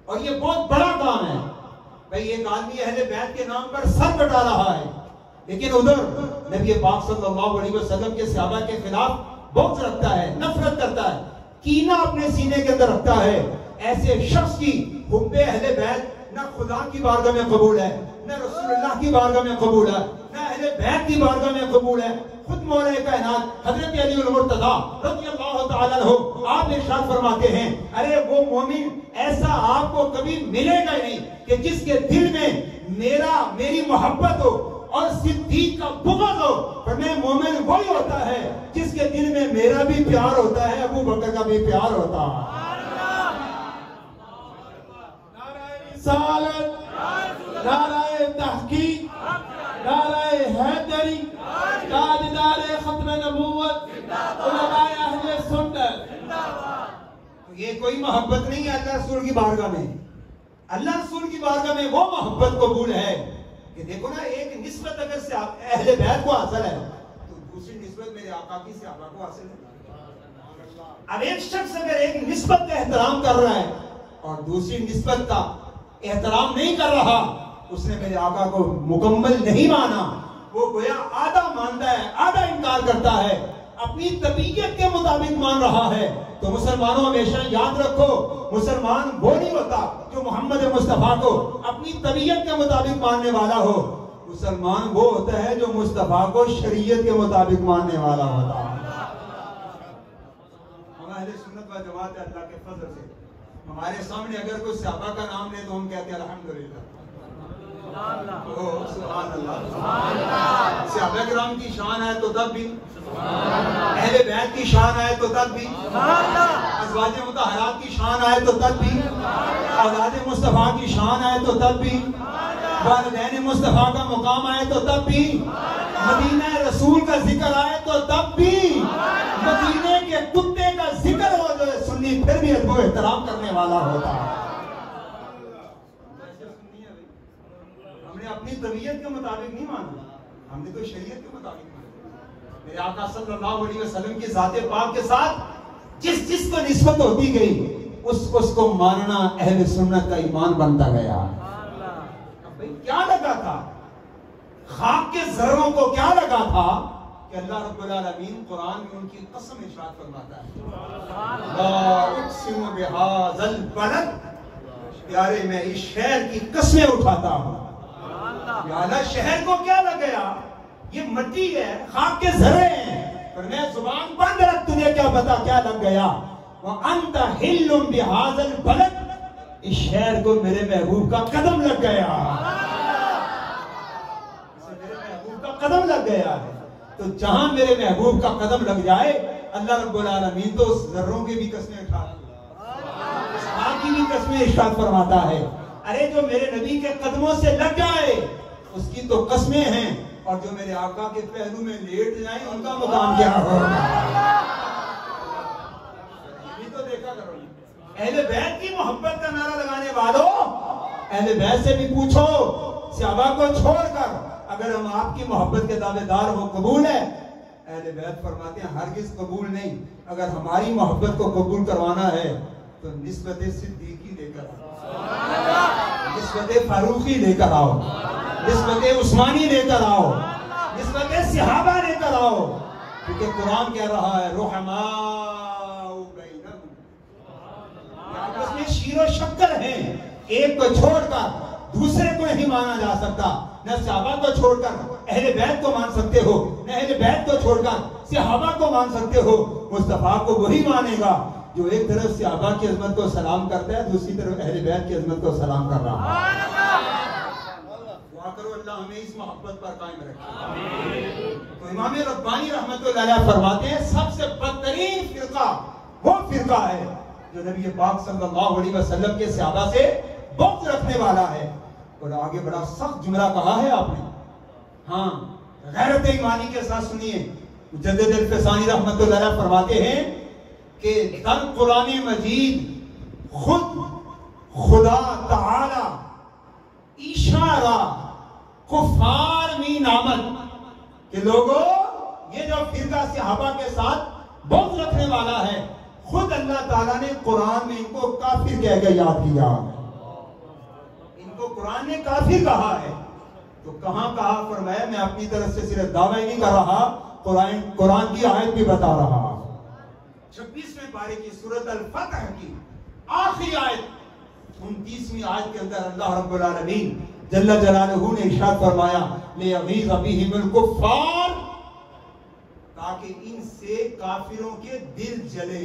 اور یہ بہت بڑا کام ہے. بھئی ایک آدمی اہل بیت کے نام پر سر کٹا رہا ہے لیکن ادھر نبی پاک صلی اللہ علیہ وسلم کے صحابہ کے خلاف بغض رکھتا ہے, نفرت کرتا ہے, کینہ اپنے سینے کے اندر رکھتا ہے. ایسے شخص کی حب اہل بیت نہ خدا کی بارگاہ میں قبول ہے, نہ رسول اللہ کی بارگاہ میں قبول ہے, نہ اہل بیت کی بارگاہ میں قبول ہے. خود مولا کائنات حضرت علی المرتضیٰ رضی اللہ تعالیٰ عنہ آپ ارشاد فرماتے ہیں ارے وہ مومن ایسا آپ کو کبھی ملے گا نہیں کہ جس کے دل میں میری محبت ہو اور صدیق کا بغض ہو. فرمایا مومن وہی ہوتا ہے جس کے دل میں میرا بھی پیار ہوتا ہے, ابو بکر کا بھی پیار ہوتا ہے. رسالت, نعرہ تحقیق, نعرہ حیدری, تاجدار ختم نبوت, علماء اہل سنت. یہ کوئی محبت نہیں ہے اللہ رسول کی بارگاہ میں. اللہ رسول کی بارگاہ میں وہ محبت قبول ہے کہ دیکھو نا, ایک نسبت اگر سے اہل بیت کو حاصل ہے تو دوسری نسبت میرے آقا کی صحابہ کو حاصل ہے. اب ایک شخص اگر ایک نسبت کا احترام کر رہا ہے اور دوسری نسبت کا احترام نہیں کر رہا, اس نے میرے آقا کو مکمل نہیں مانا. وہ گویا آدھا مانتا ہے آدھا انکار کرتا ہے, اپنی طبیعت کے مطابق مان رہا ہے. تو مسلمانوں ہمیشہ یاد رکھو, مسلمان وہ نہیں ہوتا جو محمد مصطفیٰ کو اپنی طبیعت کے مطابق ماننے والا ہو. مسلمان وہ ہوتا ہے جو مصطفیٰ کو شریعت کے مطابق ماننے والا ہوتا ہے. ہم اہل سنت و جماعت اللہ کے فضل سے ہمارے سامنے اگر کوئی صحابہ کا نام لے تو ہم کہتے ہیں الحمدللہ, سبحان اللہ. صحابہ کرام کی شان ہے تو تب بھی, اہل بیت کی شان ہے تو تب بھی, ازواج مطہرات کی شان ہے تو تب بھی, اولاد مصطفیٰ کی شان ہے تو تب بھی, والدین مصطفیٰ کا مقام آئے تو تب بھی, مدینہ رسول کا ذکر آئے تو تب بھی, مدینے کے کتے کا ذکر ہو جو سنی پھر بھی ادب و احترام کرنے والا ہوتا ہے. ہم نے اپنی طبیعت کے مطابق نہیں مانا, ہم نے تو شریعت کے مطابق مانا. میرے آقا صلی اللہ علیہ وسلم کی ذات پاک کے ساتھ جس کو نسبت ہوتی گئی اس کو ماننا اہل سنت کا ایمان بنتا گیا. کیا لگا تھا خاک کے ذروں کو, کیا لگا تھا کہ اللہ رب العالمین قرآن میں ان کی قسم ارشاد فرماتا ہے لا اقسم بہذا البلد, پیارے میں اس شہر کی قسمیں اٹھاتا ہوں. پیارا شہر کو کیا لگ گیا, یہ مٹی ہے, خاک کے ذرے ہیں, پر میں زبان بند رکھ, تجھے کیا پتا کیا لگ گیا. وَأَنْتَ حِلٌّ بِهَذَا الْبَلَدِ, اس شہر کو میرے محبوب کا قدم لگ گیا, میرے محبوب کا قدم لگ گیا ہے. تو جہاں میرے محبوب کا قدم لگ جائے اللہ رب العالمین تو اس ذروں کی بھی قسمیں اٹھا, اس خاک کی بھی قسمیں ارشاد فرماتا ہے. ارے جو میرے نبی کے قدموں سے لگ جائے اس کی تو قسمیں ہیں, اور جو میرے آقا کے پہلو میں لیٹ جائیں ان کا مقام کیا ہوگا. یہ تو دیکھا کرو, اہل بیت کی محبت کا نعرہ لگانے والوں, اہل بیت سے بھی پوچھو, صحابہ کو چھوڑ کر اگر ہم آپ کی محبت کے دعوے دار ہو قبول ہے. اہل بیت فرماتے ہیں ہرگز قبول نہیں. اگر ہماری محبت کو قبول کروانا ہے تو نسبت صدیقی لے کر آؤ, نسبت فاروقی لے کر آؤ, نسبت عثمانی لے کر آؤ, نسبت صحابہ لے کر آؤ. کیونکہ قرآن کہہ رہا ہے رحماء بینہم, آپس میں شیر و شکر ہیں, ایک کو چھوڑ کر دوسرے کو نہیں مانا جا سکتا. نہ صحابہ کو چھوڑ کر اہل بیت کو مان سکتے ہو, نہ اہل بیت کو چھوڑ کر صحابہ کو مان سکتے ہو. مصطفیٰ کو وہی مانے گا جو ایک طرف صحابہ کی عظمت کو سلام کرتا ہے, دوسری طرف اہل بیت کی عظمت کو سلام کر رہا ہے. دعا کرو اللہ ہمیں اس محبت پر قائم رکھے. تو امام ربانی رحمت اللہ علیہ فرماتے ہیں سب سے بدترین فرقہ وہ فرقہ ہے جو نبی پاک صلی اللہ علیہ وسلم کے صحابہ سے بغض رکھنے والا ہے. اور آگے بڑا سخت جملہ کہا ہے آپ نے, ہاں غیرت ایمانی کے ساتھ سنیے. مجدد الفسانی رحمت اللہ علیہ فرماتے ہیں کہ در قرآن مجید خود خدا تعالی اشارہ کفار می نامت کہ لوگوں یہ جو فرقہ صحابہ کے ساتھ بغض رکھنے کرنے والا ہے. خود اللہ تعالیٰ نے قرآن میں ان کو کافر کہہ کے یاد کیا. ان کو قرآن نے کافر کہا ہے. تو کہاں کہا؟ فرمایا میں اپنی طرف سے صرف دعویٰ ہی نہیں کر رہا, قرآن کی آیت بھی بتا رہا. 26ویں پارے کی سورۃ الفتح کی آخری آیت 29ویں آیت کے اندر اللہ رب العالمین جل جلالہ نے ارشاد فرمایا لیغیظ بہم الکفار, تاکہ ان سے کافروں کے دل جلے.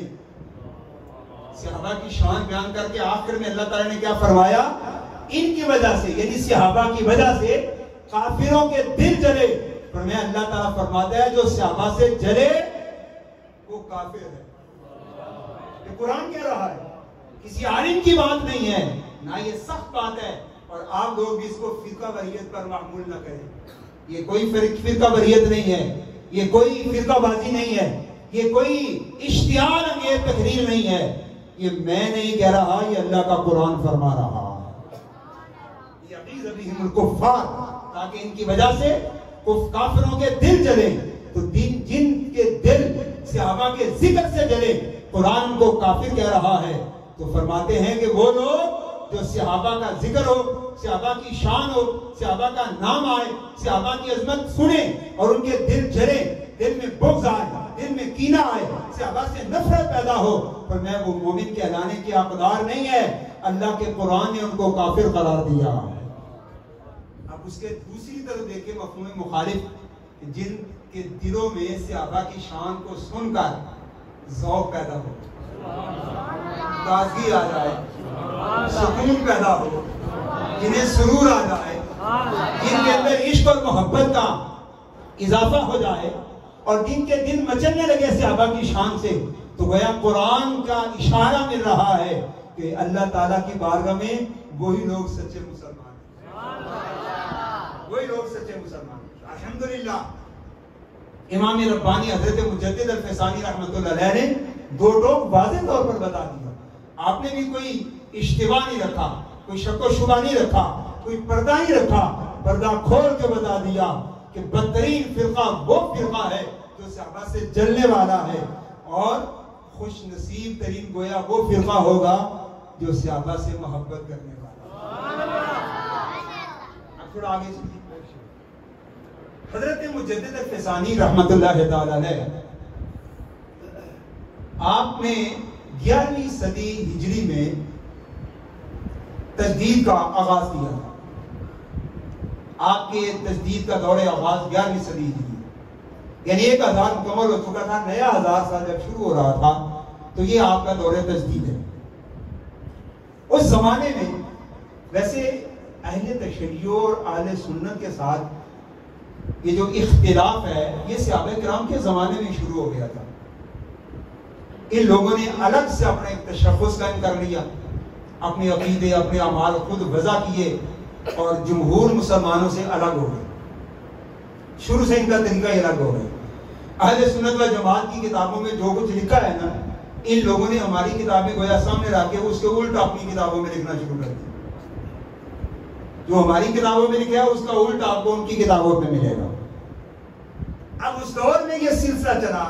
صحابہ کی شان بیان کر کے آخر میں اللہ تعالیٰ نے کیا فرمایا؟ ان کی وجہ سے, یعنی صحابہ کی وجہ سے کافروں کے دل جلے. فرمایا اللہ تعالیٰ فرماتا ہے جو صحابہ سے جلے وہ کافر ہے. یہ قرآن کہہ رہا ہے, کسی عالم کی بات نہیں ہے, نہ یہ سخت بات ہے. اور آپ لوگ بھی اس کو فرقہ واریت پر محمول نہ کریں. یہ کوئی فرقہ واریت نہیں ہے, یہ کوئی فرقہ بازی نہیں ہے, یہ کوئی اشتعال انگیز تقریر نہیں ہے. یہ میں نہیں کہہ رہا, یہ اللہ کا قرآن فرما رہا. یغیظ بہم الکفار, تاکہ ان کی وجہ سے کافروں کے دل جلے. تو جن کے دل صحابہ کے ذکر سے جلے, قرآن کو کافر کہہ رہا ہے. تو فرماتے ہیں کہ وہ لوگ جو صحابہ کا ذکر ہو, صحابہ کی شان ہو, صحابہ کا نام آئے, صحابہ کی عظمت سنیں اور ان کے دل جلے, دل میں بغض آئے, دل میں کینہ آئے, صحابہ سے نفرت پیدا ہو, پر میں وہ مومن کہلانے کی حقدار نہیں ہے. اللہ کے قرآن نے ان کو کافر قرار دیا. اب اس کے دوسری طرف دیکھیں مفہوم مخالف, جن کے دلوں میں صحابہ کی شان کو سن کر ذوق پیدا ہو, تازگی آ جائے, سکون پیدا ہو, جنہیں سرور آ جائے, جن کے اندر عشق اور محبت کا اضافہ ہو جائے, اور جن کے دل مچلنے لگے صحابہ کی شان سے, تو گویا قرآن کا اشارہ مل رہا ہے کہ اللہ تعالیٰ کی بارگاہ میں وہی لوگ سچے مسلمان ہیں, وہی لوگ سچے مسلمان ہیں. الحمدللہ امام ربانی حضرت مجدد الفسانی رحمۃ اللہ علیہ نے دو ٹوک واضح طور پر بتا دیا. آپ نے بھی کوئی اشتباہ نہیں رکھا, کوئی شک و شبہ نہیں رکھا, کوئی پردہ نہیں رکھا, پردہ کھول کے بتا دیا کہ بدترین فرقہ وہ فرقہ ہے جو صحابہ سے جلنے والا ہے, اور خوش نصیب ترین گویا وہ فرقہ ہوگا جو صحابہ سے محبت کرنے والا. اب تھوڑا آگے چلیے. حضرت مجدد الفسانی رحمۃ اللہ تعالی علیہ, آپ نے 11ویں صدی ہجری میں تجدید کا آغاز کیا. آپ کے تجدید کا دور آغاز 11ویں صدی ہجری, یعنی 1000 مکمل ہو چکا تھا, نیا 1000 سال جب شروع ہو رہا تھا, تو یہ آپ کا دور تجدید ہے. اس زمانے میں ویسے اہل تشیع اور اہل سنت کے ساتھ یہ جو اختلاف ہے یہ صحابہ کرام کے زمانے میں شروع ہو گیا تھا. ان لوگوں نے الگ سے اپنا ایک تشخص قائم کر لیا, اپنے عقیدے, اپنے اعمال خود وضع کیے, اور جمہور مسلمانوں سے الگ ہو گئے. شروع سے ان کا طریقہ الگ ہو گیا. اہل سنت و جماعت کی کتابوں میں جو کچھ لکھا ہے نا, ان لوگوں نے ہماری کتابیں گویا سامنے رکھ کے اس کے الٹ اپنی کتابوں میں لکھنا شروع کر دیا. جو ہماری کتابوں میں لکھا ہے اس کا الٹ آپ کو ان کی کتابوں میں ملے گا. اب اس دور میں یہ سلسلہ چلا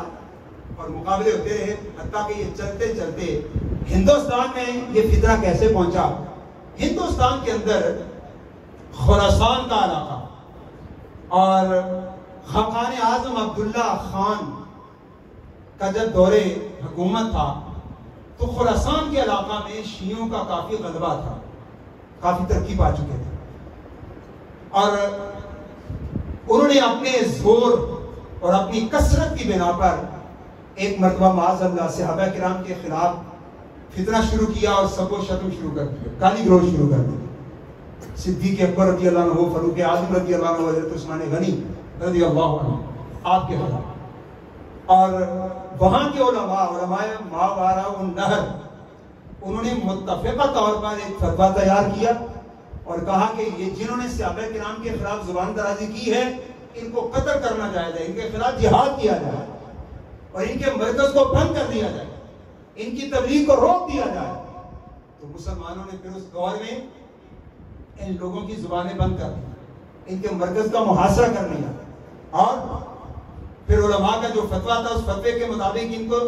اور مقابلے ہوتے رہے, حتیٰ کہ یہ چلتے چلتے ہندوستان میں یہ فتنہ کیسے پہنچا. ہندوستان کے اندر خراسان کا علاقہ اور خاقان اعظم عبداللہ خان کا جب دور حکومت تھا تو خراسان کے علاقہ میں شیعوں کا کافی غلبہ تھا, کافی ترقی پا چکے تھے, اور انہوں نے اپنے زور اور اپنی کثرت کی بنا پر ایک مرتبہ معاذ اللہ صحابہ کرام کے خلاف فتنہ شروع کیا اور سب و شتم شروع کر دیا, گالی گلوچ شروع کر دی. صدیق اکبر رضی اللہ عنہ, فاروق اعظم رضی اللہ عنہ, حضرت عثمان غنی رضی اللہ عنہ آپ کے خلاف. اور وہاں کے علماء ماوراء النہر, انہوں نے متفقہ طور پر ایک فتویٰ تیار کیا اور کہا کہ یہ جنہوں نے صحابہ کرام کے خلاف زبان درازی کی ہے ان کو قتل کرنا جائز ہے, ان کے خلاف جہاد کیا جائے اور ان کے مرکز کو بند کر دیا جائے, ان کی تبلیغ کو روک دیا جائے. تو مسلمانوں نے پھر اس دور میں ان لوگوں کی زبانیں بند کر دی, ان کے مرکز کا محاصرہ کر لیا, اور پھر علماء کا جو فتویٰ تھا اس فتوے کے مطابق ان کو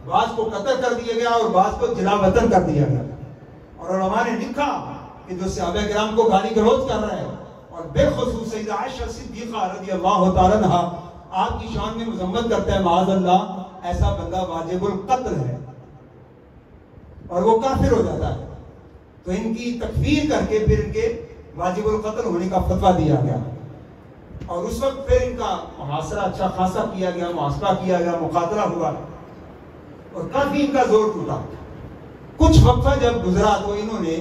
بعض کو قتل کر دیا گیا اور بعض کو جلا وطن کر دیا گیا. اور علماء نے لکھا کہ جو صحابہ کرام کو گالی گلوچ کر رہا ہے اور بالخصوص سیدہ عائشہ صدیقہ رضی اللہ تعالیٰ عنہا آپ کی شان میں مذمت کرتا ہے، معاذ اللہ، ایسا بندہ واجب القتل ہے اور وہ کافر ہو جاتا ہے. تو ان کی تکفیر کر کے پھر ان کے واجب القتل ہونے کا فتویٰ دیا گیا اور اس وقت پھر ان کا محاصرہ اچھا خاصا کیا گیا، محاصرہ کیا گیا، مقاتلہ ہوا اور کافی ان کا زور ٹوٹا. کچھ وقفہ جب گزرا تو انہوں نے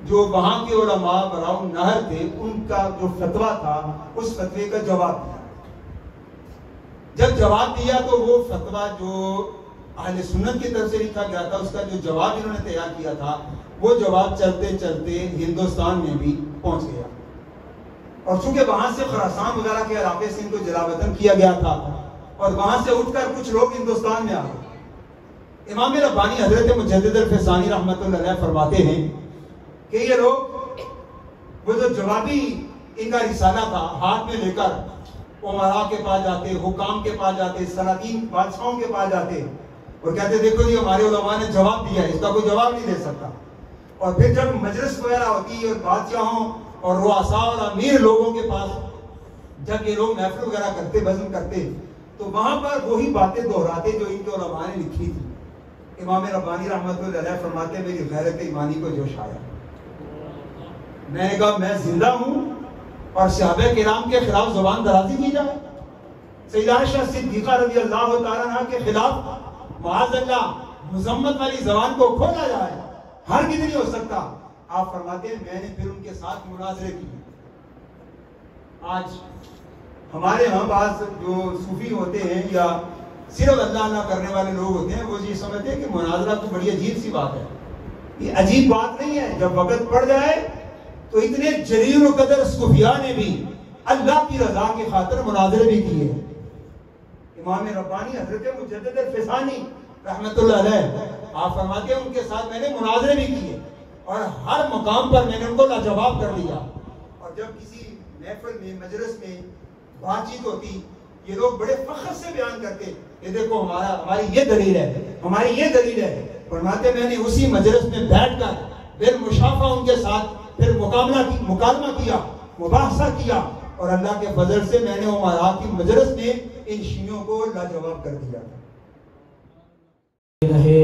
جو وہاں کے علماء براؤن نہر تھے ان کا جو فتویٰ تھا اس فتوے کا جواب دیا. جب جواب دیا تو وہ فتویٰ جو اہل سنت کی طرف سے لکھا گیا تھا اس کا جو جواب انہوں نے تیار کیا تھا وہ جواب چلتے چلتے ہندوستان میں بھی پہنچ گیا. اور چونکہ وہاں سے خراسان وغیرہ کے علاقے سے ان کو جلا وطن کیا گیا تھا اور وہاں سے اٹھ کر کچھ لوگ ہندوستان میں آ گئے. امام ربانی حضرت مجدد الفسانی رحمۃ اللہ علیہ فرماتے ہیں کہ یہ لوگ وہ جو جوابی ان کا رسالہ تھا ہاتھ میں لے کر عمراء کے پاس جاتے، حکام کے پاس جاتے، سلاطین بادشاہوں کے پاس جاتے اور کہتے دیکھو جی ہمارے علماء نے جواب دیا ہے، اس کا کوئی جواب نہیں دے سکتا. اور پھر جب مجلس وغیرہ ہوتی ہے اور بادشاہوں اور رؤساء اور امیر لوگوں کے پاس جب یہ لوگ محفل وغیرہ کرتے، بزم کرتے تو وہاں پر وہی باتیں دہراتے جو ان کے علماء نے لکھی تھی. امام ربانی رحمۃ اللہ علیہ فرماتے ہیں میری غیرت ایمانی کو جوش آیا. میں نے کہا میں زندہ ہوں اور صحابہ کرام کے خلاف زبان درازی کی جائے، سیدہ عائشہ صدیقہ رضی اللہ تعالیٰ عنہ کے خلاف معاذ اللہ مذمت والی زبان کو کھولا جائے، ہرگز نہیں ہو سکتا. آپ فرماتے ہیں میں نے پھر ان کے ساتھ مناظرے کیے. آج ہمارے ہاں بعض جو صوفی ہوتے ہیں یا صرف اللہ نہ کرنے والے لوگ ہوتے ہیں وہ یہ سمجھتے ہیں کہ مناظرہ تو بڑی عجیب سی بات ہے. یہ عجیب بات نہیں ہے. جب وقت پڑ جائے تو اتنے جلیل و قدر صوفیاء نے بھی اللہ کی رضا کی خاطر مناظرے بھی کیے. امام ربانی حضرت مجدد الفسانی رحمت اللہ علیہ آپ فرماتے ہیں ان کے ساتھ میں نے مناظرے بھی کیے اور ہر مقام پر میں نے ان کو لاجواب کر دیا. اور جب کسی محفل میں مجلس میں بات چیت ہوتی یہ لوگ بڑے فخر سے بیان کرتے یہ دیکھو ہماری یہ دلیل ہے، ہماری یہ دلیل ہے. فرماتے میں نے اسی مجلس میں بیٹھ کر بالمشافہ ان کے ساتھ پھر مکالمہ کیا، مباحثہ کیا اور اللہ کے فضل سے میں نے عمراء کی مجلس میں ان شیعوں کو لاجواب کر دیا. رہے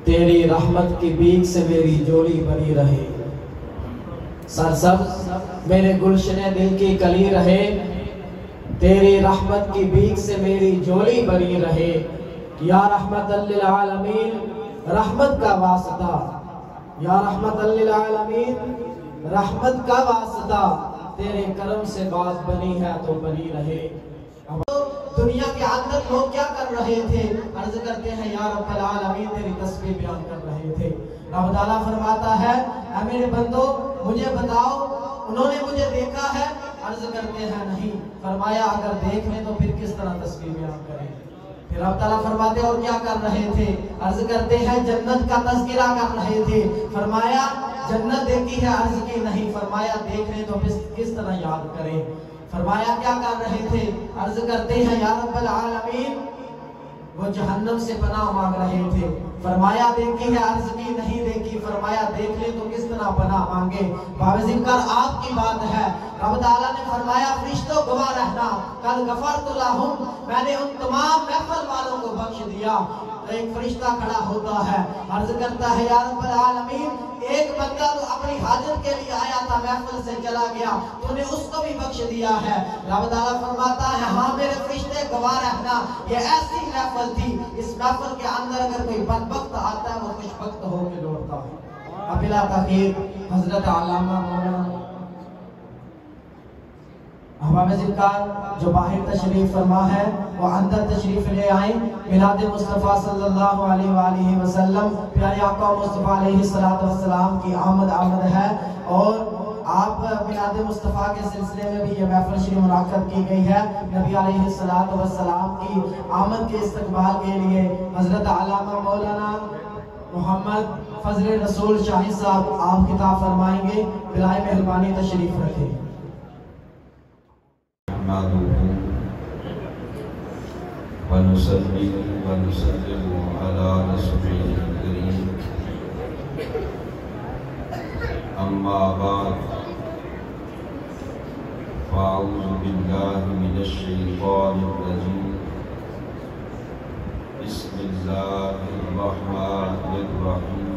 تیری رحمت کی بیک سے میری جولی بنی رہے، سرسبز میرے گلشن دل کی کلی رہے، تیری رحمت کی بیک سے میری جولی بنی رہے. یا رحمت للعالمین رحمت کا واسطہ، یا رحمت للعالمین رحمت کا واسطہ، تیرے کرم سے بات بنی ہے تو بنی رہے. دنیا کے اندر لوگ کیا کر رہے تھے؟ عرض کرتے ہیں یا رب العالمین تیری تسبیح بیان کر رہے تھے. رب تعالیٰ فرماتا ہے اے میرے بندو مجھے بتاؤ انہوں نے مجھے دیکھا ہے؟ عرض کرتے ہیں نہیں. فرمایا اگر دیکھ لیں تو پھر کس طرح تسبیح بیان کریں؟ پھر رب تعالیٰ فرماتے اور کیا کر رہے تھے؟ عرض کرتے ہیں جنت کا تذکرہ کر رہے تھے. فرمایا جنت دیکھی ہے؟ عرض کی نہیں. فرمایا دیکھ لیں تو کس طرح یاد کریں؟ فرمایا کیا کر رہے تھے؟ عرض کرتے ہیں یا رب العالمین وہ جہنم سے پناہ مانگ رہے تھے. فرمایا دیکھی ہے؟ عرض کی نہیں دیکھی. فرمایا دیکھ لیں تو کس طرح پناہ مانگے؟ باب ذکر آپ کی بات ہے. رب تعالیٰ نے فرمایا فرشتوں گواہ رہنا قد غفرت لہم، میں نے ان تمام محفل والوں کو بخش دیا. ایک فرشتہ کھڑا ہوتا ہے عرض کرتا ہے یا رب العالمین ایک بندہ تو اپنی حاجت کے لیے آیا تھا محفل سے چلا گیا تو نے اس کو بھی بخش دیا ہے. رب تعالیٰ فرماتا ہے ہاں میرے فرشتے گواہ رہنا یہ ایسی محفل تھی اس محفل کے اندر اگر کوئی بدبخت آتا ہے وہ خوشبخت ہو کے لوٹتا ہے. بلا تاخیر حضرت علامہ مولانا احباب ذکر جو باہر تشریف فرما ہے وہ اندر تشریف لے آئیں. میلاد مصطفیٰ صلی اللہ علیہ وآلہ وسلم پیارے آقا مصطفیٰ علیہ السلام کی آمد ہے اور آپ میلاد مصطفیٰ کے سلسلے میں بھی یہ محفل شریف منعقد کی گئی ہے. نبی علیہ السلام کی آمد کے استقبال کے لیے حضرت علامہ مولانا محمد فضل رسول شاہی صاحب آپ خطاب فرمائیں گے. بلائے مہربانی تشریف رکھیں. ونصلي ونسلم على رسوله الكريم أما بعد فأعوذ بالله من الشيطان الرجيم بسم الله الرحمن الرحيم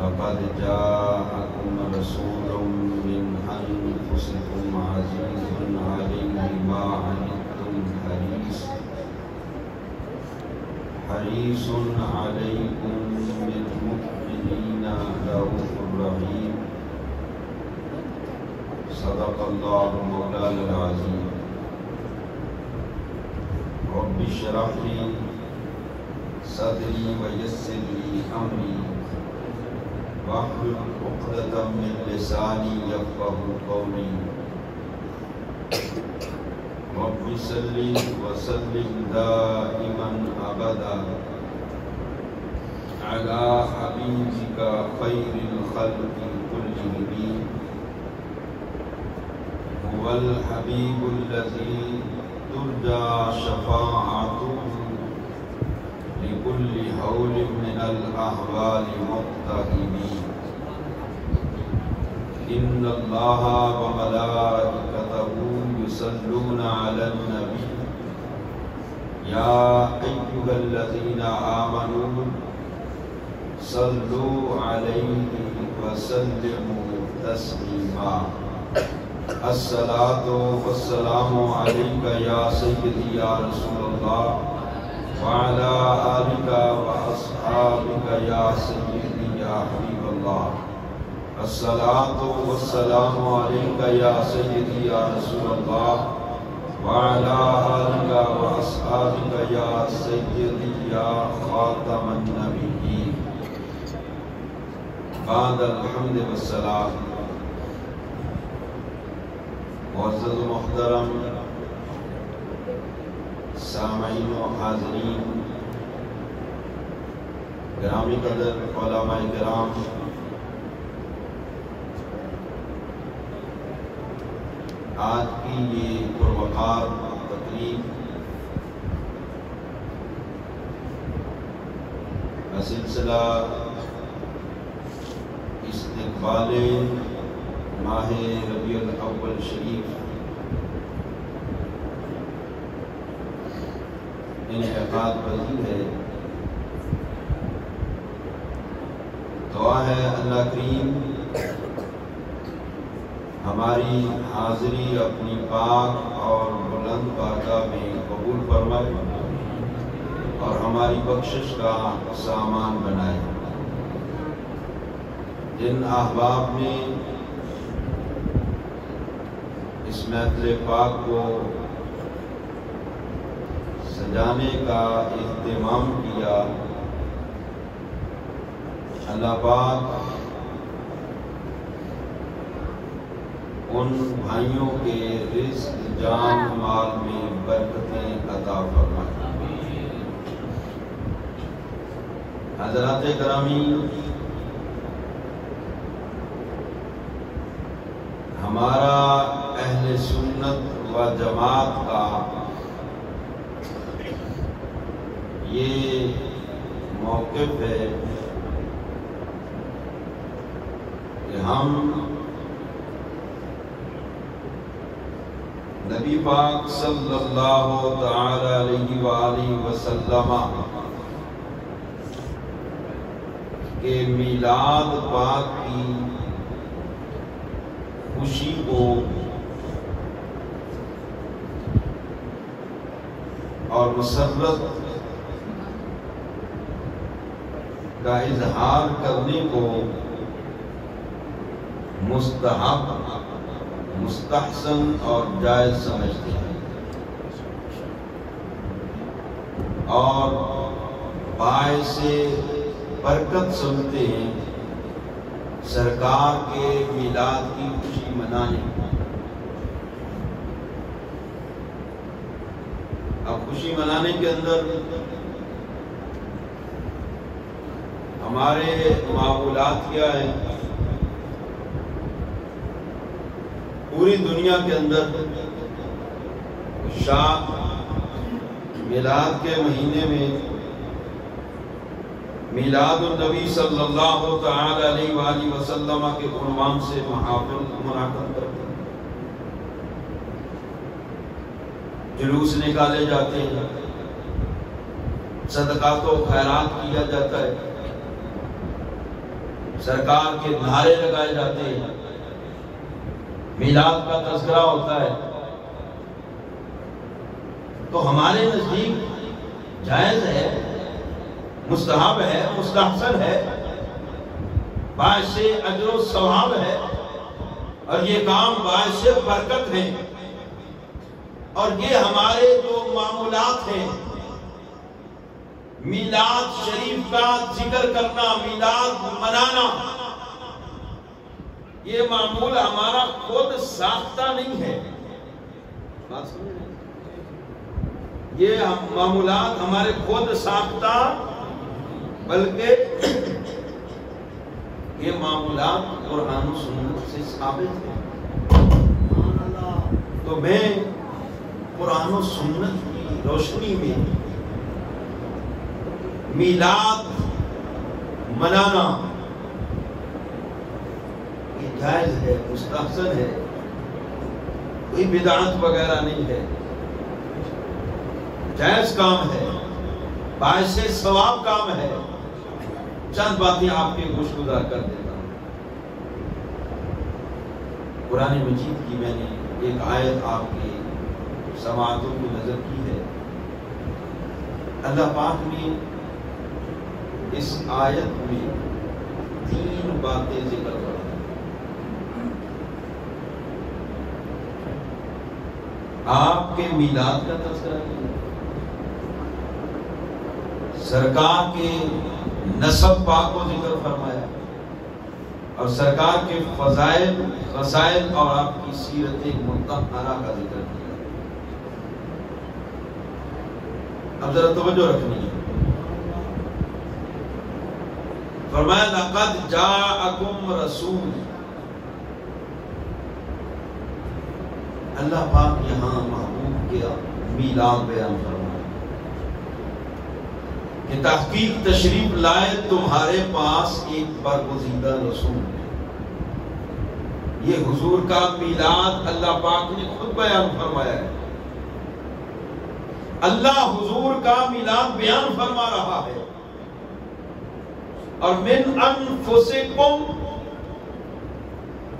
لقد جاءكم رسول من أنفسكم عزيز عليه ما عنتم حريص عليكم بالمؤمنين رؤوف رحيم صدق الله مولانا العظيم رب اشرح لي صدري ويسر لي أمري واحلل عقدة من لساني يفقهوا قولي رب صل وسلم دائما أبدا على حبيبك خير الخلق كلهم هو الحبيب الذي ترجى شفاعته لكل حول من الأحوال مقتحم إن الله وملائكته يصلون على النبي يا أيها الذين آمنوا صلوا عليه وسلموا تسليما الصلاة والسلام عليك يا سيدي يا رسول الله وعلى آلك وأصحابك يا سيدي يا حبيب الله الصلاة والسلام عليك يا سيدي يا رسول الله وعلى آلك وأصحابك يا سيدي يا خاتم النبيين بعد الحمد والسلام معزز محترم سامعین و حاضرین گرامی قدر علماء کرام آج کی یہ پروقار تقریب کا سلسلہ استقبال ماہ ربیع الاول شریف انعقاد پذیر ہے۔ دعا ہے اللہ کریم ہماری حاضری اپنی پاک اور بلند بارگاہ میں قبول فرمائے اور ہماری بخشش کا سامان بنائے۔ جن احباب نے اس محفل پاک کو سجانے کا اہتمام کیا، اللہ پاک ان بھائیوں کے رزق جان مال میں برکتیں عطا فرمائے۔ حضرات گرامی، ہمارا اہل سنت و جماعت کا یہ موقف ہے کہ ہم نبی پاک صلی اللہ تعالی علیہ وآلہ وسلم کے میلاد پاک کی خوشی کو اور مسرت کا اظہار کرنے کو مستحب، مستحسن اور جائز سمجھتے ہیں اور باعث برکت سمجھتے ہیں سرکار کے میلاد کی خوشی منانے۔ اب خوشی منانے کے اندر ہمارے معمولات کیا ہیں؟ پوری دنیا کے اندر شاہ میلاد کے مہینے میں میلاد النبی صلی اللہ تعالی علیہ وآلہ وسلم کے عنوان سے محافل منعقد کرتے ہیں، جلوس نکالے جاتے ہیں، صدقات و خیرات کیا جاتا ہے، سرکار کے نعرے لگائے جاتے ہیں، میلاد کا تذکرہ ہوتا ہے۔ تو ہمارے نزدیک جائز ہے، مستحب ہے، مستحسن ہے، باعث اجر و ثواب ہے، اور یہ کام باعث برکت ہے، اور یہ ہمارے جو معمولات ہیں، میلاد شریف کا ذکر کرنا، میلاد منانا، یہ معمول ہمارا خود ساختہ نہیں ہے، بات سمجھ رہے ہیں؟ یہ معمولات ہمارے خود ساختہ، بلکہ یہ معمولات قرآن و سنت سے ثابت ہیں۔ تو میں قرآن و سنت کی روشنی میں میلاد منانا یہ جائز ہے، مستحسن ہے، کوئی بدعت وغیرہ نہیں ہے، جائز کام ہے، باعث ثواب کام ہے۔ چند باتیں آپ کے گوش گزار کر دیتا ہوں۔ قرآن مجید کی میں نے ایک آیت آپ کی سماعتوں کو نظر کی ہے۔ اللہ پاک نے اس آیت میں 3 باتیں ذکر کر دی۔ آپ کے میلاد کا تذکرہ کیا، سرکار کے نسب پاک کو ذکر فرمایا، اور سرکار کے فضائل، رسائل اور آپ کی سیرت مطہرہ کا ذکر کیا۔ اب ذرا توجہ رکھنی ہے۔ فرمایا لقد جاءکم رسول، اللہ پاک یہاں محبوب کے میلاد بیان فرمایا کہ تحقیق تشریف لائے تمہارے پاس ایک برگزیدہ رسول ہے۔ یہ حضور کا میلاد اللہ پاک نے خود بیان فرمایا ہے۔ اللہ حضور کا میلاد بیان فرما رہا ہے، اور من انفسکم،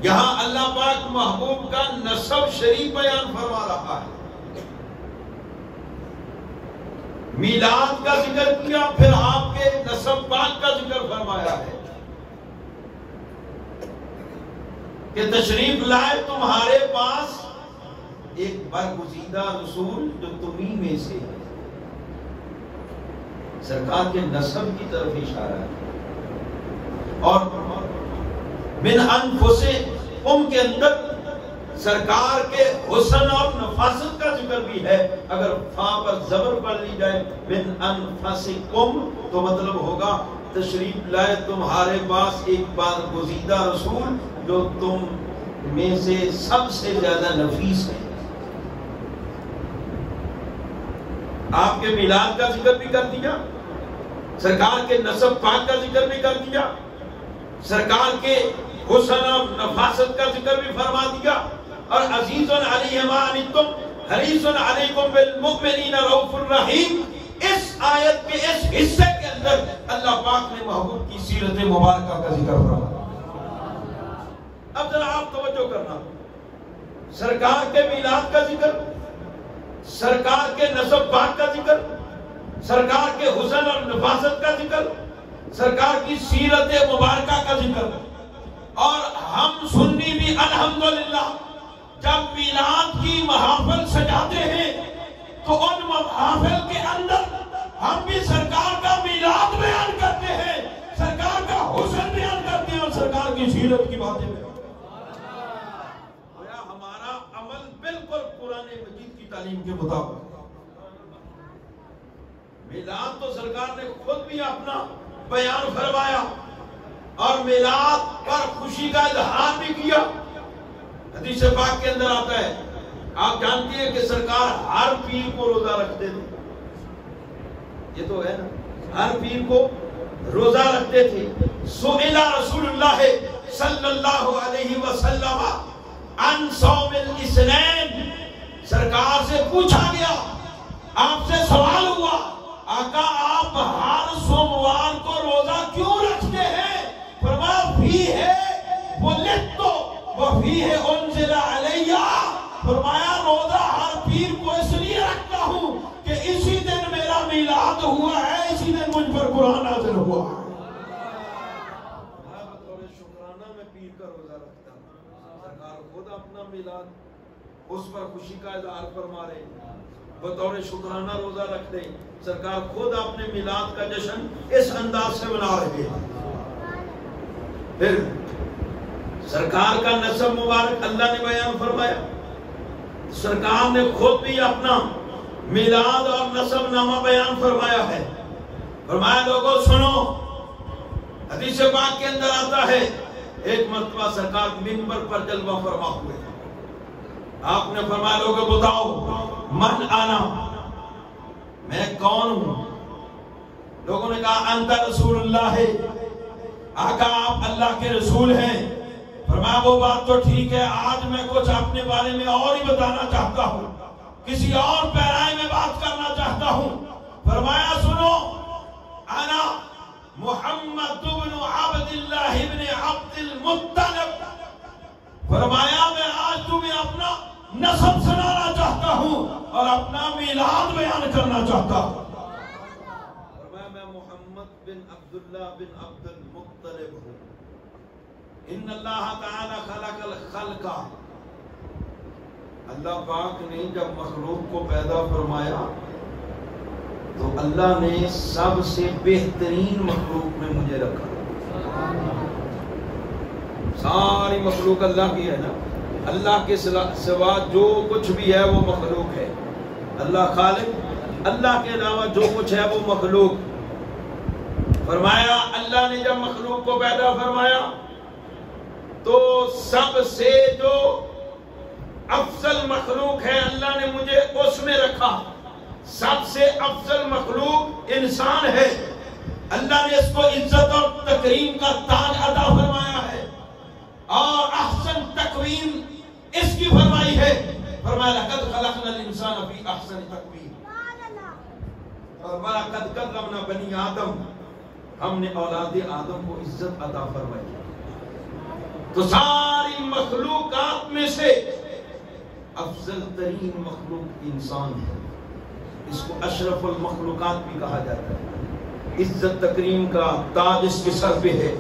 یہاں اللہ پاک محبوب کا نسب شریف بیان فرما رہا ہے۔ میلاد کا ذکر کیا، پھر آپ کے نسب پاک کا ذکر فرمایا ہے کہ تشریف لائے تمہارے پاس ایک برگزیدہ رسول جو تمہیں میں سے ہے۔ سرکار کے نسب کی طرف اشارہ ہے، اور من انفسکم کے اندر سرکار کے حسن اور نفاست کا ذکر بھی ہے۔ اگر فا پر زبر پڑھ لی جائے من انفسکم تو مطلب ہوگا تشریف لائے تمہارے پاس ایک برگزیدہ رسول جو تم میں سے سب سے زیادہ نفیس ہے۔ آپ کے میلاد کا ذکر بھی کر دیا، سرکار کے نسب پاک کا ذکر بھی کر دیا، سرکار کے حسن اور نفاست کا ذکر بھی فرما دیا، اور عزیز علیہ ما عنتم حریص علیکم بالمؤمنین رؤوف الرحیم۔ اس آیت کے اس حصے کے اندر اللہ پاک نے محبوب کی سیرت مبارکہ کا ذکر فرمایا۔ اب ذرا آپ توجہ کرنا، سرکار کے میلاد کا ذکر، سرکار کے نسب پاک کا ذکر، سرکار کے حسن اور نفاست کا ذکر، سرکار کی سیرت مبارکہ کا ذکر، اور ہم سنی بھی الحمدللہ جب میلاد کی محافل سجاتے ہیں تو ان محافل کے اندر ہم بھی سرکار کا میلاد بیان کرتے ہیں، سرکار کا حسن بیان کرتے ہیں، اور سرکار کی سیرت کی باتیں بیان کرتے ہیں۔ ہمارا عمل بالکل قرآن مجید کی تعلیم کے مطابق۔ میلاد تو سرکار نے خود بھی اپنا بیان فرمایا، اور میلاد پر خوشی کا اظہار بھی کیا۔ حدیث پاک کے اندر آتا ہے آپ جانتے ہیں کہ سرکار ہر پیر کو روزہ رکھتے تھے، یہ تو ہے نا، ہر پیر کو روزہ رکھتے تھے. سئل رسول اللہ صلی اللہ علیہ وسلم عن صوم الاثنین، سرکار سے پوچھا گیا، آپ سے سوال ہوا، آقا آپ ہر سوموار کو روزہ کیوں رکھتے ہیں؟ فرمایا فیہ ولدت وفیہ انزل علیہ، فرمایا روزہ ہر پیر کو اس لیے رکھتا ہوں کہ اسی دن میرا میلاد ہوا ہے، اسی دن مجھ پر قرآن نازل ہوا ہے. بطور شکرانہ میں پیر کا روزہ رکھتا ہوں. سرکار خود اپنا میلاد اس پر خوشی کا اظہار فرما رہے ہیں، بطور شکرانہ روزہ رکھ دیں. سرکار خود اپنے میلاد کا جشن اس انداز سے منا رہے ہیں. پھر سرکار کا نسب مبارک اللہ نے بیان فرمایا. سرکار نے خود بھی اپنا میلاد اور نسب نامہ بیان فرمایا ہے. فرمایا لوگوں سنو، حدیث پاک کے اندر آتا ہے ایک مرتبہ سرکار منبر پر جلوہ فرما ہوئے، آپ نے فرمایا لوگوں بتاؤ من آنا، میں کون ہوں؟ لوگوں نے کہا انت رسول اللہ، آقا آپ اللہ کے رسول ہیں. فرمایا وہ بات تو ٹھیک ہے، آج میں کچھ اپنے بارے میں اور ہی بتانا چاہتا ہوں، کسی اور پیرائے میں بات کرنا چاہتا ہوں. فرمایا سنو، انا محمد بن عبد اللہ بن عبد المطلب، فرمایا میں آج تمہیں اپنا نسب سنانا چاہتا ہوں اور اپنا میلاد بیان کرنا چاہتا ہوں. فرمایا میں محمد بن عبداللہ بن عبد المطلب ہوں. ان اللہ تعالی خلق الخلق، اللہ پاک نے جب مخلوق کو پیدا فرمایا تو اللہ نے سب سے بہترین مخلوق میں مجھے رکھا. ساری مخلوق اللہ کی ہے نا، اللہ کے سوا جو کچھ بھی ہے وہ مخلوق ہے. اللہ خالق، اللہ کے علاوہ جو کچھ ہے وہ مخلوق. فرمایا اللہ نے جب مخلوق کو پیدا فرمایا تو سب سے جو افضل مخلوق ہے اللہ نے مجھے اس میں رکھا. سب سے افضل مخلوق انسان ہے، اللہ نے اس کو عزت اور تکریم کا تاج عطا فرمایا ہے اور احسن تقویم اس کی فرمائی ہے. فرمایا لقد خلقنا الانسان فی احسن تقویم، اور وَلَقَدْ كَرَّمْنَا بَنِي آدم، ہم نے اولاد آدم کو عزت عطا فرمائی. تو ساری مخلوقات میں سے افضل ترین مخلوق انسان ہے. اس کو اشرف المخلوقات بھی کہا جاتا ہے. عزت تکریم کا تاج اس کے سر پہ ہے.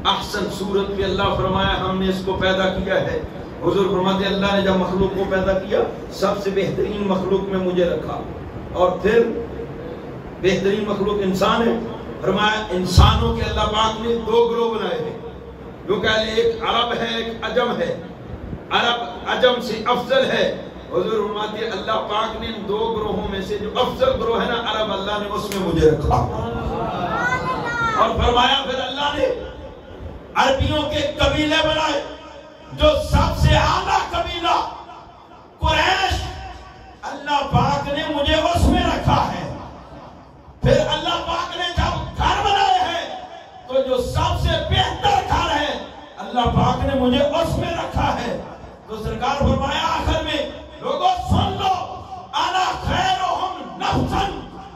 احسن صورت پہ اللہ فرمایا ہم نے اس کو پیدا کیا ہے. حضور فرماتے اللہ نے جب مخلوق کو پیدا کیا سب سے بہترین مخلوق میں مجھے رکھا. اور پھر بہترین مخلوق انسان ہے. فرمایا انسانوں کے اللہ پاک نے دو گروہ بنائے ہیں، جو کہ ایک عرب ہے ایک عجم ہے. عرب عجم سے افضل ہے. حضور فرماتے اللہ پاک نے ان دو گروہوں میں سے جو افضل گروہ ہے نا عرب، اللہ نے اس میں مجھے رکھا. اور فرمایا پھر اللہ نے عربیوں کے قبیلے بنائے، جو سب سے اعلیٰ قبیلہ قریش، اللہ پاک نے مجھے اس میں رکھا ہے. پھر اللہ پاک نے جب گھر بنائے ہیں تو جو سب سے بہتر گھر ہے اللہ پاک نے مجھے اس میں رکھا ہے. تو سرکار فرمایا آخر میں لوگوں سن لو، انا خیرہم نفسا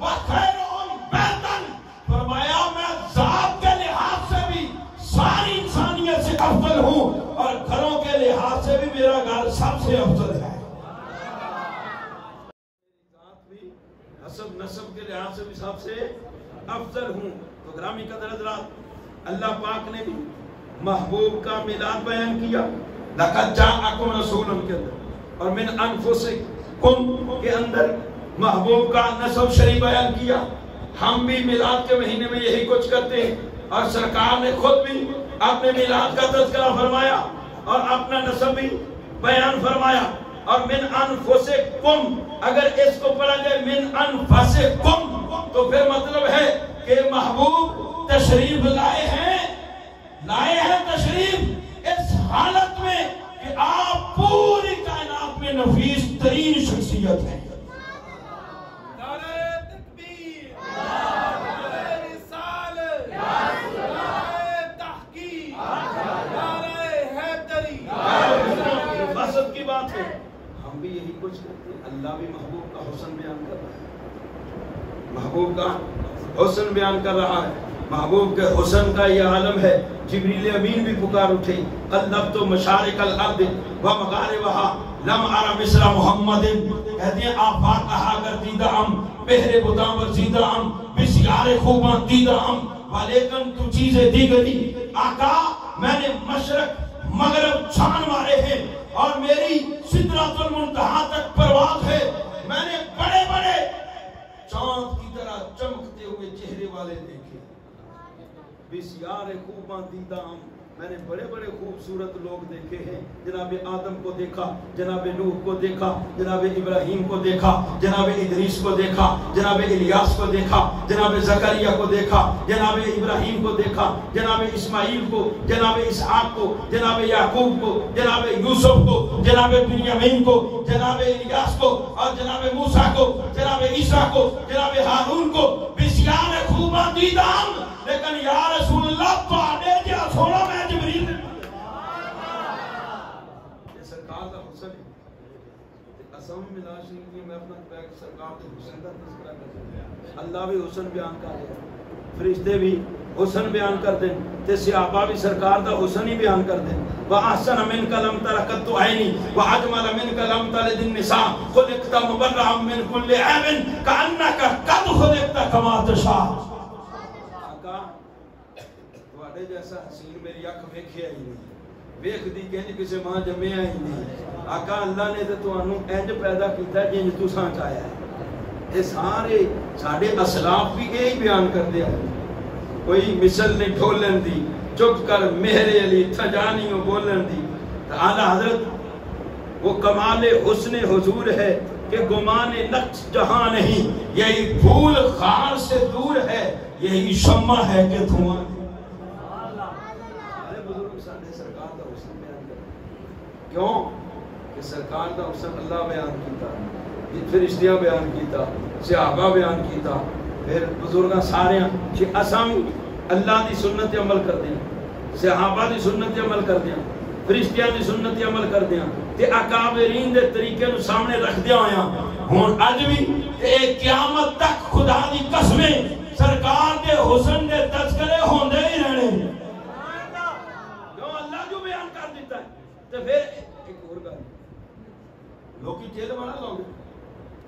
و خیرہم بیتن. فرمایا میں ذات کے لحاظ سے بھی ساری انسانیت سے افضل ہوں اور گھروں کے لحاظ سے بھی میرا گھر سب سے افضل ہے. ذات بھی حسب نسب کے لحاظ سے بھی سب سے افضل ہوں. تو گرامی قدر حضرات، اللہ پاک نے بھی محبوب کا میلاد بیان کیا. لقد جاءکم رسول کے اندر اور من انفسکم کے اندر محبوب کا نسب شریف بیان کیا. ہم بھی میلاد کے مہینے میں یہی کچھ کرتے ہیں اور سرکار نے خود بھی اپنے میلاد کا تذکرہ فرمایا اور اپنا نسب بھی بیان فرمایا. اور من انفسکم اگر اس کو پڑھا جائے من انفسکم تو پھر مطلب ہے کہ محبوب تشریف لائے ہیں تشریف اس حالت میں کہ آپ پوری کائنات میں نفیس شریعت ہے. نعرہ تکبیر، نعرہ رسالت، نعرہ تحقیق، نعرہ حیدری. حفاظت کی بات ہے. ہم بھی یہی کچھ کرتے ہیں. اللہ بھی محبوب کا حسن بیان کر رہا ہے، محبوب کا حسن بیان کر رہا ہے. محبوب کے حسن کا یہ عالم ہے. جبریل امین بھی پکار اٹھے قلبت مشارق الارض و مغاربہا لم ارى مثل محمد. کہتے ہیں آفاق کہا کر دیدہ ہم پہرے بتاں ورزیدہ ہم بسیار خوباں دیدہ ہم ولیکن تو چیزیں دیگری. آقا میں نے مشرق مغرب چھان مارے ہیں اور میری سدرۃ المنتہا تک پرواز ہے. میں نے بڑے بڑے چاند کی طرح چمکتے ہوئے چہرے والے دیکھے. بسیار خوباں دیدہ ہم، میں نے بڑے بڑے خوبصورت لوگ دیکھے ہیں. جناب آدم کو دیکھا، جناب نوح کو دیکھا، جناب ابراہیم کو دیکھا، جناب ادریس کو دیکھا، جناب الیاس کو دیکھا، جناب زکریا کو دیکھا، جناب ابراہیم کو دیکھا، جناب اسماعیل کو، جناب اسحاق کو، جناب یعقوب کو، جناب یوسف کو، جناب بنیامین کو، جناب الیاس کو، اور جناب موسیٰ کو، جناب عیسیٰ کو، جناب ہارون کو. بسیار خوباں دیدہ ہم، لیکن یا رسول اللہ تو آنے جا سونا میں جبریل نے. یہ سرکار کا حسن ہے. اسم ملا شریف میں اپنا پیک سرکار کے حسن کا تذکرہ کرتے ہیں. اللہ بھی حسن بیان کر دے، فرشتے بھی حسن بیان کر دیں، تے صحابہ بھی سرکار کا حسن ہی بیان کر دیں. وَأَحْسَنَ مِنْكَ لَمْ تَرَ قَطُّ عَيْنِي وَأَجْمَلَ مِنْكَ لَمْ تَلِدِ النِّسَاءُ خُلِقْتَ مُبَرَّأً مِنْ كُلِّ عَيْبٍ كَأَنَّكَ قَدْ خُلِقْتَ كَمَا تَشَاءُ. جیسا حسین میری اکھ ویکھیا ہی نہیں، ویکھ دی کہ کسی ماں جمعیا ہی نہیں. آقا اللہ نے تو انہوں انج پیدا کیتا ہے جنج تو سان چاہیا ہے. یہ سارے ساڑھے اسلاف بھی یہی بیان کر دیا. کوئی مثل نہیں ڈھولن دی، چپ کر مہر علی تھجانی ہو بولن دی. اعلیٰ حضرت وہ کمال حسن حضور ہے کہ گمان نقش جہاں نہیں، یہی پھول خار سے دور ہے، یہی شمع ہے کہ دھواں. کیوں کہ سرکار دا حسن اللہ بیان کیتا، فرشتیاں بیان کیتا، صحابہ بیان کیتا، پھر بزرگاں سارے کہ اساں اللہ دی سنت عمل کر دیں، صحابہ دی سنت عمل کر دیں، فرشتیاں دی سنت عمل کر دیں تے اکابرین دے طریقے نو سامنے رکھ دیا ہویا. ہن اج بھی تے قیامت تک خدا دی قسمیں سرکار دے حسن دے تذکرے ہوندے ہی رہنے. کیوں اللہ جو بیان کر دیتا ہے. تے پھر لوکی تیل بڑا لوگ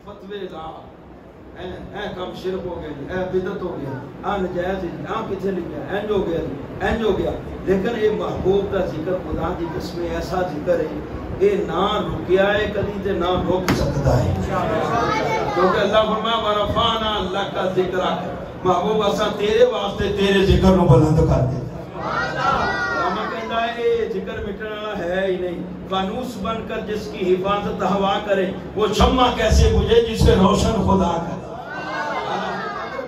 فتوے لا اے کم شرک ہو گئے، اے بدعت ہو گیا، نجائز ہے، کتنے لکھا ہے، انج ہو گیا، انج ہو گیا. لیکن یہ محبوب کا ذکر خدا دی قسم ایسا ذکر ہے یہ نہ رکیا ہے کبھی تے نہ روک سکتا ہے. کیونکہ اللہ فرمایا ورفعنا اللہ کا ذکر، محبوب اساں تیرے واسطے تیرے ذکر نو بلند کر دے. ذکر مٹنے والا ہے ہی نہیں. فانوس بن کر جس کی حفاظت ہوا کرے وہ شمع کیسے بجھے جسے روشن خدا کرے.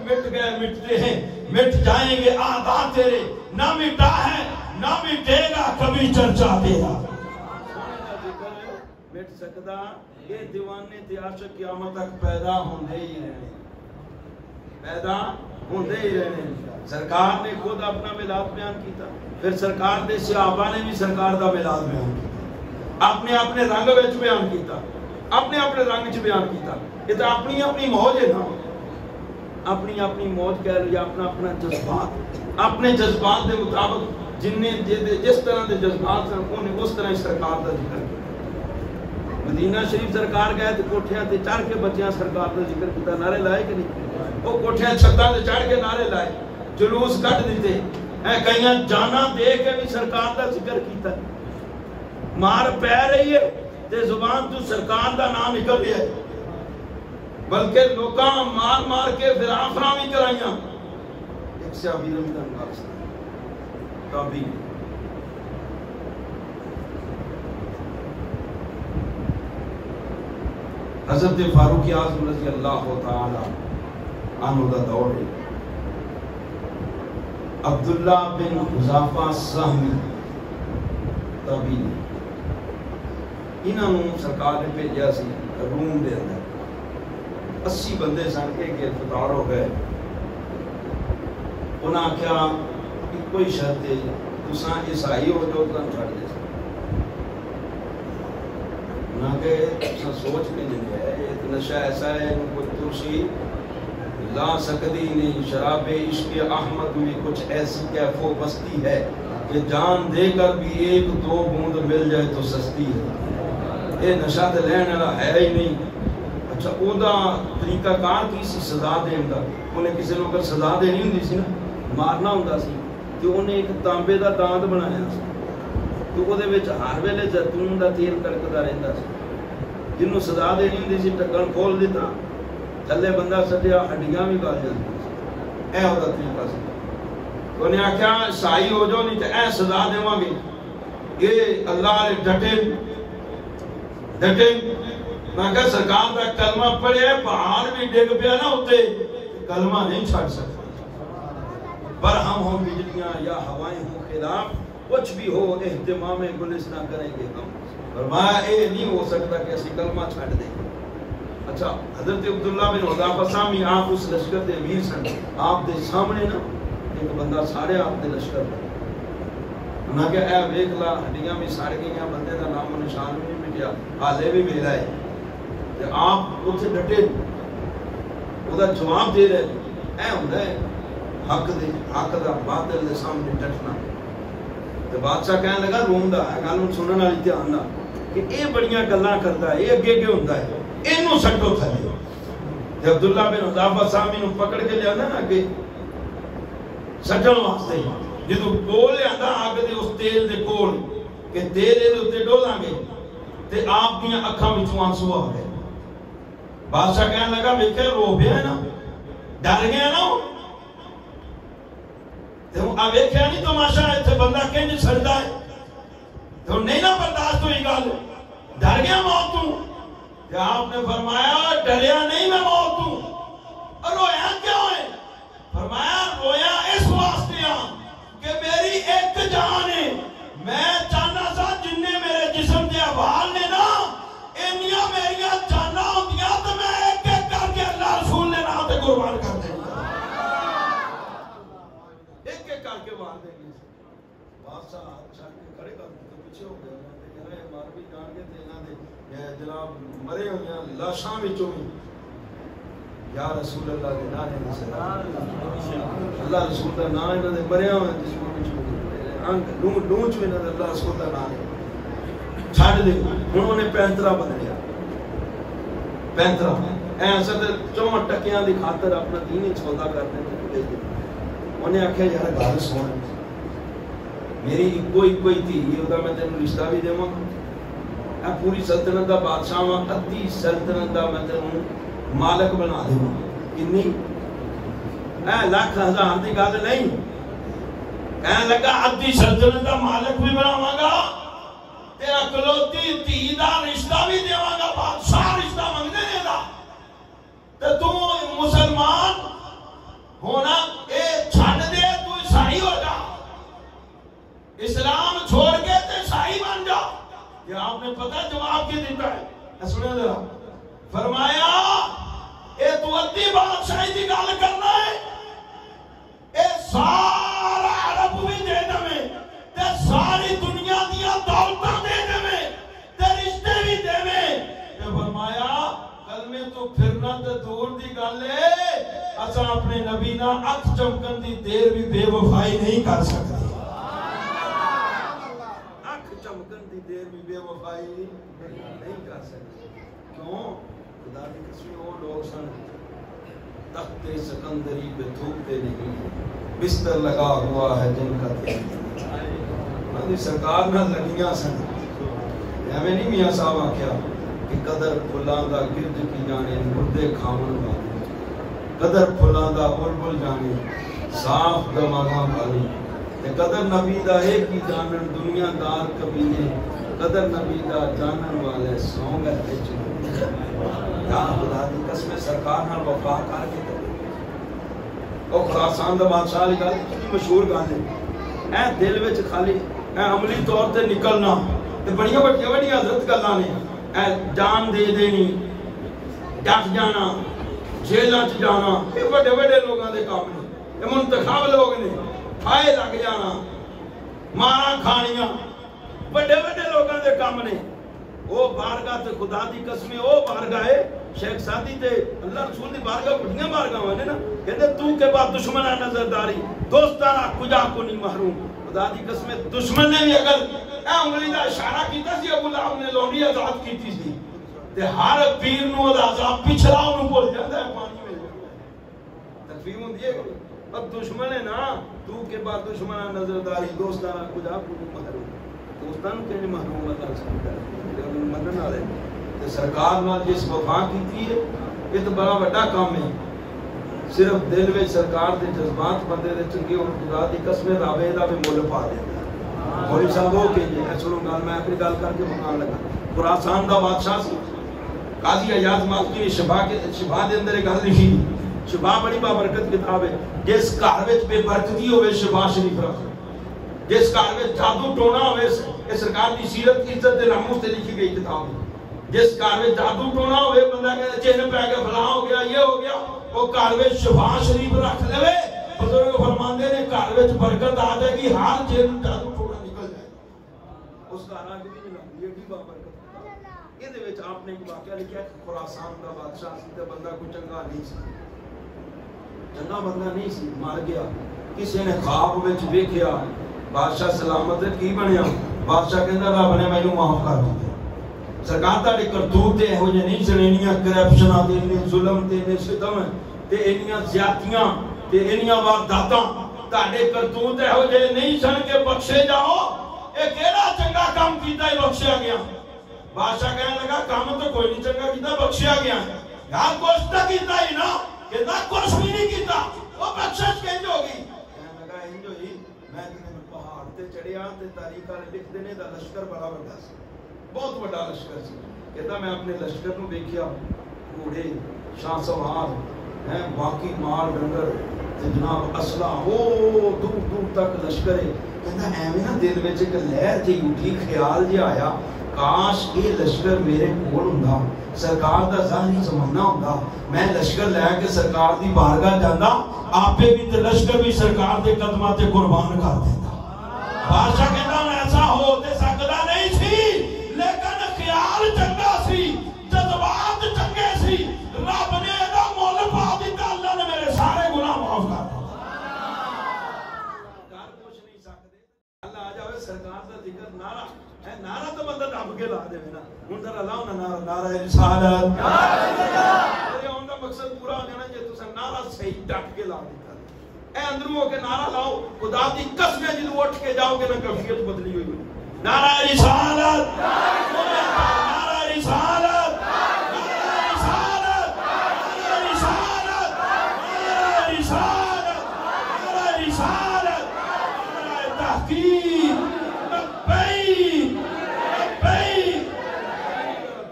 مٹ گئے مٹتے ہیں، مٹ جائیں گے آدھا تیرے، نہ مٹا ہے نہ مٹے گا کبھی چرچا تیرا. مٹ سکتا یہ دیوانے تے عاشق قیامت تک پیدا ہوندے ہی رہنے، پیدا ہوندے ہی رہنے. سرکار نے خود اپنا میلاد بیان کیتا، پھر سرکار دے صحابہ نے بھی سرکار دا میلاد بیان کیتا، اپنے اپنے رنگ وچ بیان کیتا، اپنے اپنے رنگ وچ بیان کیتا. یہ تو اپنی اپنی موج ہے نا، اپنی اپنی موج کہہ لیا، اپنا اپنا جذبات، اپنے جذبات دے مطابق جس طرح دے جذبات ہیں انہیں اس طرح ہی سرکار دا ذکر کیا. مدینہ شریف سرکار گئے تو کوٹھیاں تے چڑھ کے بچیاں سرکار دا ذکر کیتا. نعرے لائے کہ نہیں؟ وہ کوٹھیاں چھتاں تے چڑھ کے نعرے لائے، جلوس کٹ دیتے، کئیاں جانا دے کے بھی سرکار دا ذکر کیتا. مار پہ رہی ہے تے زبان تو سرکار دا نام نکل گیا، بلکہ لوکاں مار مار کے فرافراں بھی کرائیاں. ایک صحابی رمضان کا تابعی حضرت فاروق اعظم رضی اللہ تعالی عنہ دا دور ہے. عبداللہ بن حذافہ سہمی تابعی انہوں نے سرکار نے بھیجا سی روم دے اندر. 80 بندے سن کے گرفتار ہو گئے. انہاں آخیا کوئی شرط ہے تساں عیسائی ہو جو تم چھڑ دے. انہاں کہ تساں سوچ بھی نہیں ہے یہ نشہ ایسا ہے کوئی ترسی لا سکتی نہیں. شراب عشق احمد میں کچھ ایسی کیف و مستی ہے کہ جان دے کر بھی 1-2 بوند مل جائے تو سستی ہے. یہ نشہ تو لین والا ہے ہی نہیں. اچھا او دا طریقہ کار کی سی سزا دین دا؟ انہیں کسی نو اگر سزا دینی ہوندی سی نا مارنا ہوندا سی تے انہیں ایک تانبے دا دانت بنایا سی تے او دے وچ ہر ویلے زیتون دا تیل کڑکدا رہندا سی. جنوں سزا دینی ہوندی سی ٹکن کھول دیتا تھلے بندہ سٹیا ہڈیاں بھی گل جاندی. اے او دا طریقہ سی. انہیں آخیا عیسائی ہو جاؤ نہیں تے اے سزا دیواں گے. یہ اللہ نے ڈٹے میں کہا سرکار دا کلمہ پڑھے پہاڑ بھی ڈگ پیا نا ہوتے کلمہ نہیں چھڑ سکتا. پر ہم ہوں بجلیاں یا ہوائیں ہوں خلاف کچھ بھی ہو اہتمام گلس نہ کریں گے ہم. فرمایا اے نہیں ہو سکتا کہ اسی کلمہ چھڑ دیں. اچھا حضرت عبداللہ بن حذافہ سامی آپ اس لشکر دے امیر سن. آپ دے سامنے نا ایک بندہ سارے آپ دے لشکر دے انہاں کہ اے ویکھ لا ہڈیاں بھی سڑ گئیاں بندے دا نام و نشان بھی نہیں مٹیا حالے بھی ویلا ہے. تے آپ اتنے ڈٹے او دا جواب دے رہے اے ہوندا ہے حق دا باطل دے سامنے ڈٹنا. تے بادشاہ کہنے لگا روندا ہے گل سنن والی دھیان نال کہ اے بڑیاں گلاں کردا ہے اے اگے اگے ہوندا ہے اینوں سٹو تھلے. تے عبداللہ بن حذافہ سامی نو پکڑ کے لیا نا اگے سٹن واسطے جدوں کول لیا اگ دے اس تیل دے کول کہ تیل دے اوتے ڈولاں گے تے آپ دیاں اکھاں وچوں آنسو آ گئے. بادشاہ کہنے لگا ویکھے رو پیا ہے نا ڈر گیا نا تے ہوں آ ویکھیا نہیں تماشا ایتھے بندہ کنج سڑدا ہے تے نہیں نہ برداشت ہوئی گل ڈر گیا موت تو. تے آپ نے فرمایا ڈریا نہیں میں موت تو. اور رویا کیوں ہے؟ فرمایا رویا اس واسطے ہاں کہ میری ایک جان ہے. میں چاہنا سا جن نے میرے جسم دے احوال نے نا انیاں میریاں جانا ہوندیاں تو میں ایک ایک کر کے اللہ رسول نے نام تے قربان کر دیں ایک ایک کر کے مار دیں گے. بادشاہ چھڑ کے کھڑے کر تو پیچھے ہو گئے کہ مار بھی جان کے تے انہاں دے جناب مرے ہوئے لاشاں وچوں یا رسول اللہ دے نام نے سلام اللہ رسول دا نام انہاں دے مرے ہوئے جسم وچوں انگ لونچ میں انہاں دا اللہ رسول دا نام چھڑ دے. انہوں نے پینترا بن لیا پینترا ایسا تے 64 ٹکیاں دی خاطر اپنا دین سودا کرنے تے لے گئے. انہیں آکھیا یار گل سن میری کوئی تھی یہ دا میں تینوں رشتہ بھی دیواں اے پوری سلطنت دا بادشاہ ہاں ادھی سلطنت دا میں تینوں مالک بنا دیواں. کنی اے لاکھ ہزار دی گل نہیں کہنے لگا ادھی سلطنت دا مالک بھی بناواں گا تیرا کلوتی تھی دا رشتہ بھی دیواں گا بادشاہ رشتہ منگنے دے دا تے تو مسلمان ہونا اے چھڑ دے تو عیسائی ہو جا اسلام چھوڑ کے تے عیسائی بن جا. یہ آپ نے پتہ جواب کی دیتا ہے سنیں ذرا. فرمایا اے تو ادھی بادشاہی دی گل کرنا ہے اے سارا عرب بھی دے دے تے ساری دنیا دیاں دولتاں دے دے تے رشتے بھی دے تے فرمایا کلمے تو پھرنا تے دور دی گل ہے اساں اپنے نبی نال اکھ چمکن دی دیر بھی بے وفائی نہیں کر سکتے. اکھ چمکن دی دیر بھی بے وفائی نہیں کر سکتے. کیوں؟ خدا کی قسم وہ لوگ سن تخت سکندری پہ تھوکتے نہیں بستر لگا ہوا ہے جن کا تیل سرکار نہ لگیاں سن. ہمیں نہیں میاں صاحب آکھیا کہ قدر پھلاں دا گرد کی جانے مردے کھاون والے قدر پھلاں دا بلبل جانے صاف دماغاں والی قدر نبی دا ایک ہی جانن دنیا دار کبینے قدر نبی دا جانن والے سونگ ہے یا خدا دی قسم سرکار نال وفا کر کے او خراسان دا بادشاہ علی گل مشہور گل ہے اے دل وچ خالی اے عملی طور تے نکلنا تے بڑیاں وڈیاں حضرت گلاں نے اے جان دے دینی ڈٹ جانا جیلوں چ جانا، یہ بڑے بڑے لوگوں کے کام نے، یہ منتخب لوگ نے، پھائے لگ جانا، مارا کھانیاں، بڑے بڑے لوگوں کے کام نے۔ وہ بارگاہ تے خدا دی قسم وہ بارگاہ ہے شیخ سادی تے اللہ رسول دی بارگاہ بڑیاں بارگاہ ہونے نا، کہتے تو کے بعد دشمنہ نظرداری دوستانہ کجا کو نہیں محروم۔ خدا دی قسم دشمن نے بھی اگر اے انگلی دا اشارہ کیتا سی ابو لہب نے لونڈی آزاد کیتی سی تے ہر پیر نو عذاب پچھلا انہوں بول جاتا ہے پانی میں تکفیم ہوں دیئے گا اب دشمن ہے نا، تو کے بعد دشمنہ نظرداری دوستانہ کجا کو نہیں محروم۔ دوستان کے لیے محروم کر سکتا ہے مدن آ رہے سرکار نال جس وفا کی ہے یہ تو بڑا بڑا کام ہے۔ صرف دل میں سرکار دے جذبات بندے دے چنگے اور خدا دی قسم راوے دا بھی مول پا دیتا ہے۔ مولوی صاحب ہو کے یہ سنو گل میں اپنی گل کر کے مکان لگا، خراسان دا بادشاہ سی قاضی ایاز مالکی نے شفا دے اندر ایک گل لکھی، شفا بڑی بابرکت کتاب ہے، جس گھر وچ بے برکتی ہوئے شفا شریف رکھ، جس گھر میں جادو ٹونا ہوئے یہ سرکار کی سیرت عزت دے ناموس تے لکھی گئی کتاب ہے۔ جس گھر میں جادو ٹونا ہوئے بندہ کہتا چہن پہ گیا فلاں ہو گیا یہ ہو گیا، وہ گھر میں شفا شریف رکھ لے، بزرگ فرماندے نے گھر میں برکت آ جائے گی، ہر چہن جادو ٹونا نکل جائے گا، اس گھر آگے بھی نہیں یہ بھی بابرکت۔ یہ دے وچ آپ نے ایک واقعہ لکھا ہے، خراسان دا بادشاہ سی تے بندہ کوئی چنگا نہیں سی، چنگا بندہ نہیں سی، مر گیا، کسی نے خواب وچ ویکھیا بادشاہ سلامت کی بنیا، بادشاہ کہندا رب نے مینوں معاف کر دیا۔ سرکار تہاڈے کرتوت تے ہو جے نہیں سنینیاں کرپشناں تے انہیں ظلم تے انہیں ستم تے انہیاں زیادتیاں تے انہیاں وارداتاں تہاڈے کرتوت ہو جے نہیں سن کے بخشے جاؤ، اے کیڑا چنگا کام کیتا ہے بخشیا گیا۔ بادشاہ کہنے لگا کام تو کوئی نہیں چنگا کیتا بخشیا گیا، یار کچھ تو کیتا ہی نا، کہتا کچھ بھی نہیں کیتا، وہ بخشش کینج ہوگی؟ کہنے لگا انج ہوئی میں پہاڑ تے چڑھیا تے تاریخ والے لکھ دینے دا لشکر بڑا بڑا سی، بہت بڑا لشکر سی، کہتا میں اپنے لشکر نو دیکھیا گھوڑے شاہ سوار ہیں باقی مال ڈنگر تے جناب اسلحہ وہ دور دور تک لشکر ہے، کہتا ایویں نا دل وچ ایک لہر جی اٹھی خیال جی آیا کاش یہ لشکر میرے کول ہوندا، سرکار دا ظاہری زمانہ ہوندا، میں لشکر لے کے سرکار دی بارگاہ جاندا، آپے بھی تے لشکر بھی سرکار دے قدماں تے قربان کر دیتا۔ بادشاہ کہتا ہوں ایسا ہو تے سکتا نہیں سی، لیکن خیال چنگا سی، جذبات چنگے سی، رب نے دا مول پا دیتا، اللہ نے میرے سارے گناہ معاف کر دیتا۔ کار کچھ نہیں سکتے، اللہ آ جاوے سرکار دا ذکر نعرہ ہے، نعرہ تو بندہ دب کے لا دے نا، ہن ذرا لاؤ نا نعرہ، نعرہ رسالت، میرے اون دا مقصد پورا ہو جانا جے تساں نعرہ صحیح ڈٹ کے لا دیتا۔ اے اندروں ہو کے نعرہ لاؤ، خدا دی قسم ہے جدوں اٹھ کے جاؤ گے نا کیفیت بدلی ہوئی ہوئی۔ نعرہ رسالت، نعرہ رسالت، نعرہ رسالت، نعرہ رسالت، نعرہ رسالت، نعرہ رسالت، نعرہ تحقیق، لبیک لبیک،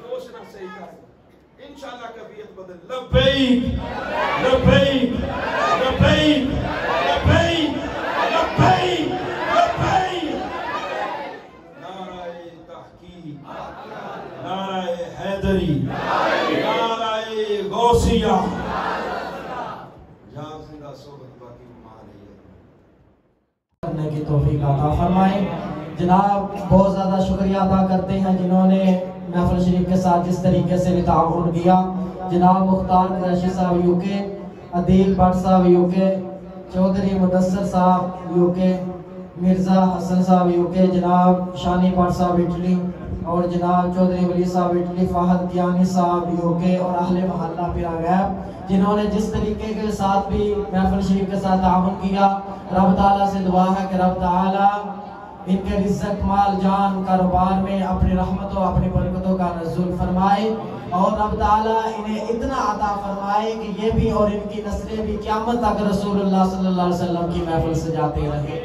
دوش نہ صحیح کر انشاءاللہ کیفیت بدل، لبیک لبیک لبیک لبیک لبیک لبیک، نعرہ تحقیق، نعرہ حیدری، نعرہ غوثیہ، جہاں زندہ صحبت باقی ہماری ہے کرنے کی توفیق عطا فرمائے۔ جناب بہت زیادہ شکریہ ادا کرتے ہیں جنہوں نے محفل شریف کے ساتھ جس طریقے سے بھی تعاون کیا، جناب مختار قریشی صاحب یو کے، عدیل بٹ صاحب یو کے، چودھری مدثر صاحب یو کے، مرزا حسن صاحب یو کے، جناب شانی بٹ صاحب اٹلی، اور جناب چودھری ولی صاحب اٹلی، فہد کیانی صاحب یو کے، اور اہل محلہ پیرا غیب جنہوں نے جس طریقے کے ساتھ بھی محفل شریف کے ساتھ تعاون کیا۔ رب تعالیٰ سے دعا ہے کہ رب تعالیٰ ان کے رزق مال جان کاروبار میں اپنی رحمتوں اپنی برکتوں کا نزول فرمائے، اور رب تعالیٰ انہیں اتنا عطا فرمائے کہ یہ بھی اور ان کی نسلیں بھی قیامت تک رسول اللہ صلی اللہ علیہ وسلم کی محفل سجاتے رہے۔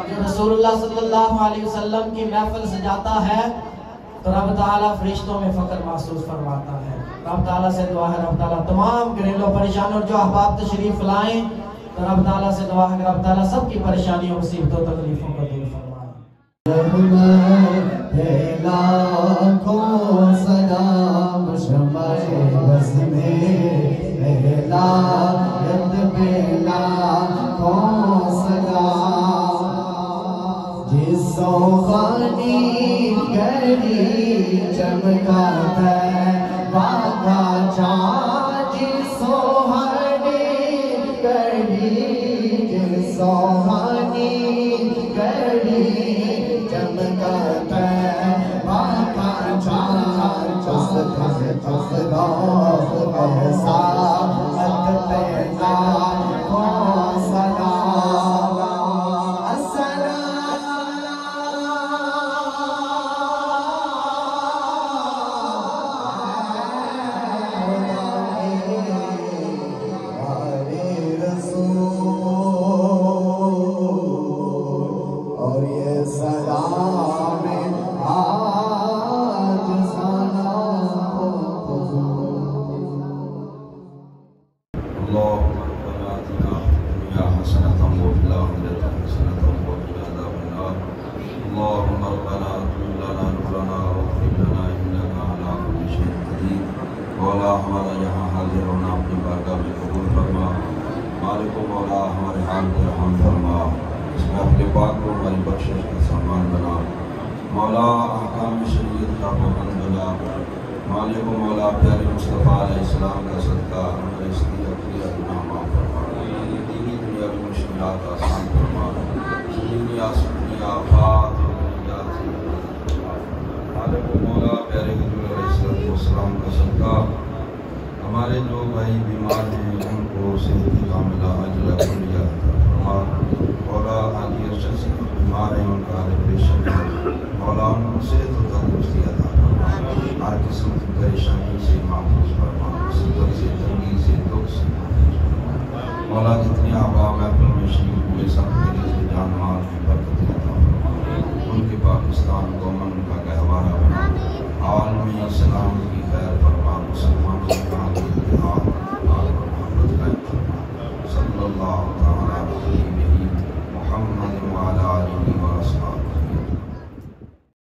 جو رسول اللہ صلی اللہ علیہ وسلم کی محفل سجاتا ہے تو رب تعالیٰ فرشتوں میں فخر محسوس فرماتا ہے۔ رب تعالیٰ سے دعا ہے رب تعالیٰ تمام گھریلو پریشانوں جو احباب تشریف لائیں تو رب تعالیٰ سے دعا ہے کہ رب تعالیٰ سب کی پریشانیوں مصیبتوں تکلیفوں کو دور فرمائے۔ رحمت ہے لاکھوں سلام شمع بز میں ہدایت پہ لاکھوں سلام جس سوخانی گھڑی چمکا ہے واقع چاند جس سوہانی گھڑی جس سوہانی گھڑی چمکا ہے واقع چاند چست چست روز ایسا ات پیدا ہو سلام اور یہ سلام آج سلام اللهم ربنا آتنا في الدنيا حسنة وفي الآخرة حسنة وقنا عذاب النار اللهم ربنا أتمم لنا نورنا واغفر لنا إنك على كل شيء قدير مولا ہمارا یہاں حاضر ہونا اپنی بارگاہ میں قبول فرما مالک و مولا ہمارے حال پہ رحم فرما اس محفل پاک کو ہماری بخشش کا سامان بنا مولا احکام شریعت کا پابند بنا مالک و مولا پیارے مصطفیٰ علیہ السلام کا صدقہ ہمارے اس کی اقلیت گناہ معاف فرما دینی دنیاوی مشکلات آسان فرما دینی آسانی آفات مالک و مولا پیارے حضور علیہ السلام کا صدقہ ہمارے جو بھائی بیمار ہیں ان کو صحت کی کاملہ عاجلہ کلیہ فرما مولا علی ارشد سے بیمار ہیں ان کا حال پیشن ہے مولا ان کو صحت و تندرستی عطا فرما ہر قسم کی پریشانی سے محفوظ فرما صبر سے تنگی سے دکھ سے محفوظ فرما مولا جتنے آبا محفل میں شریف ہوئے سب کے لیے جان مال میں برکت عطا فرما ان کے پاکستان کو امن کا گہوارہ بنا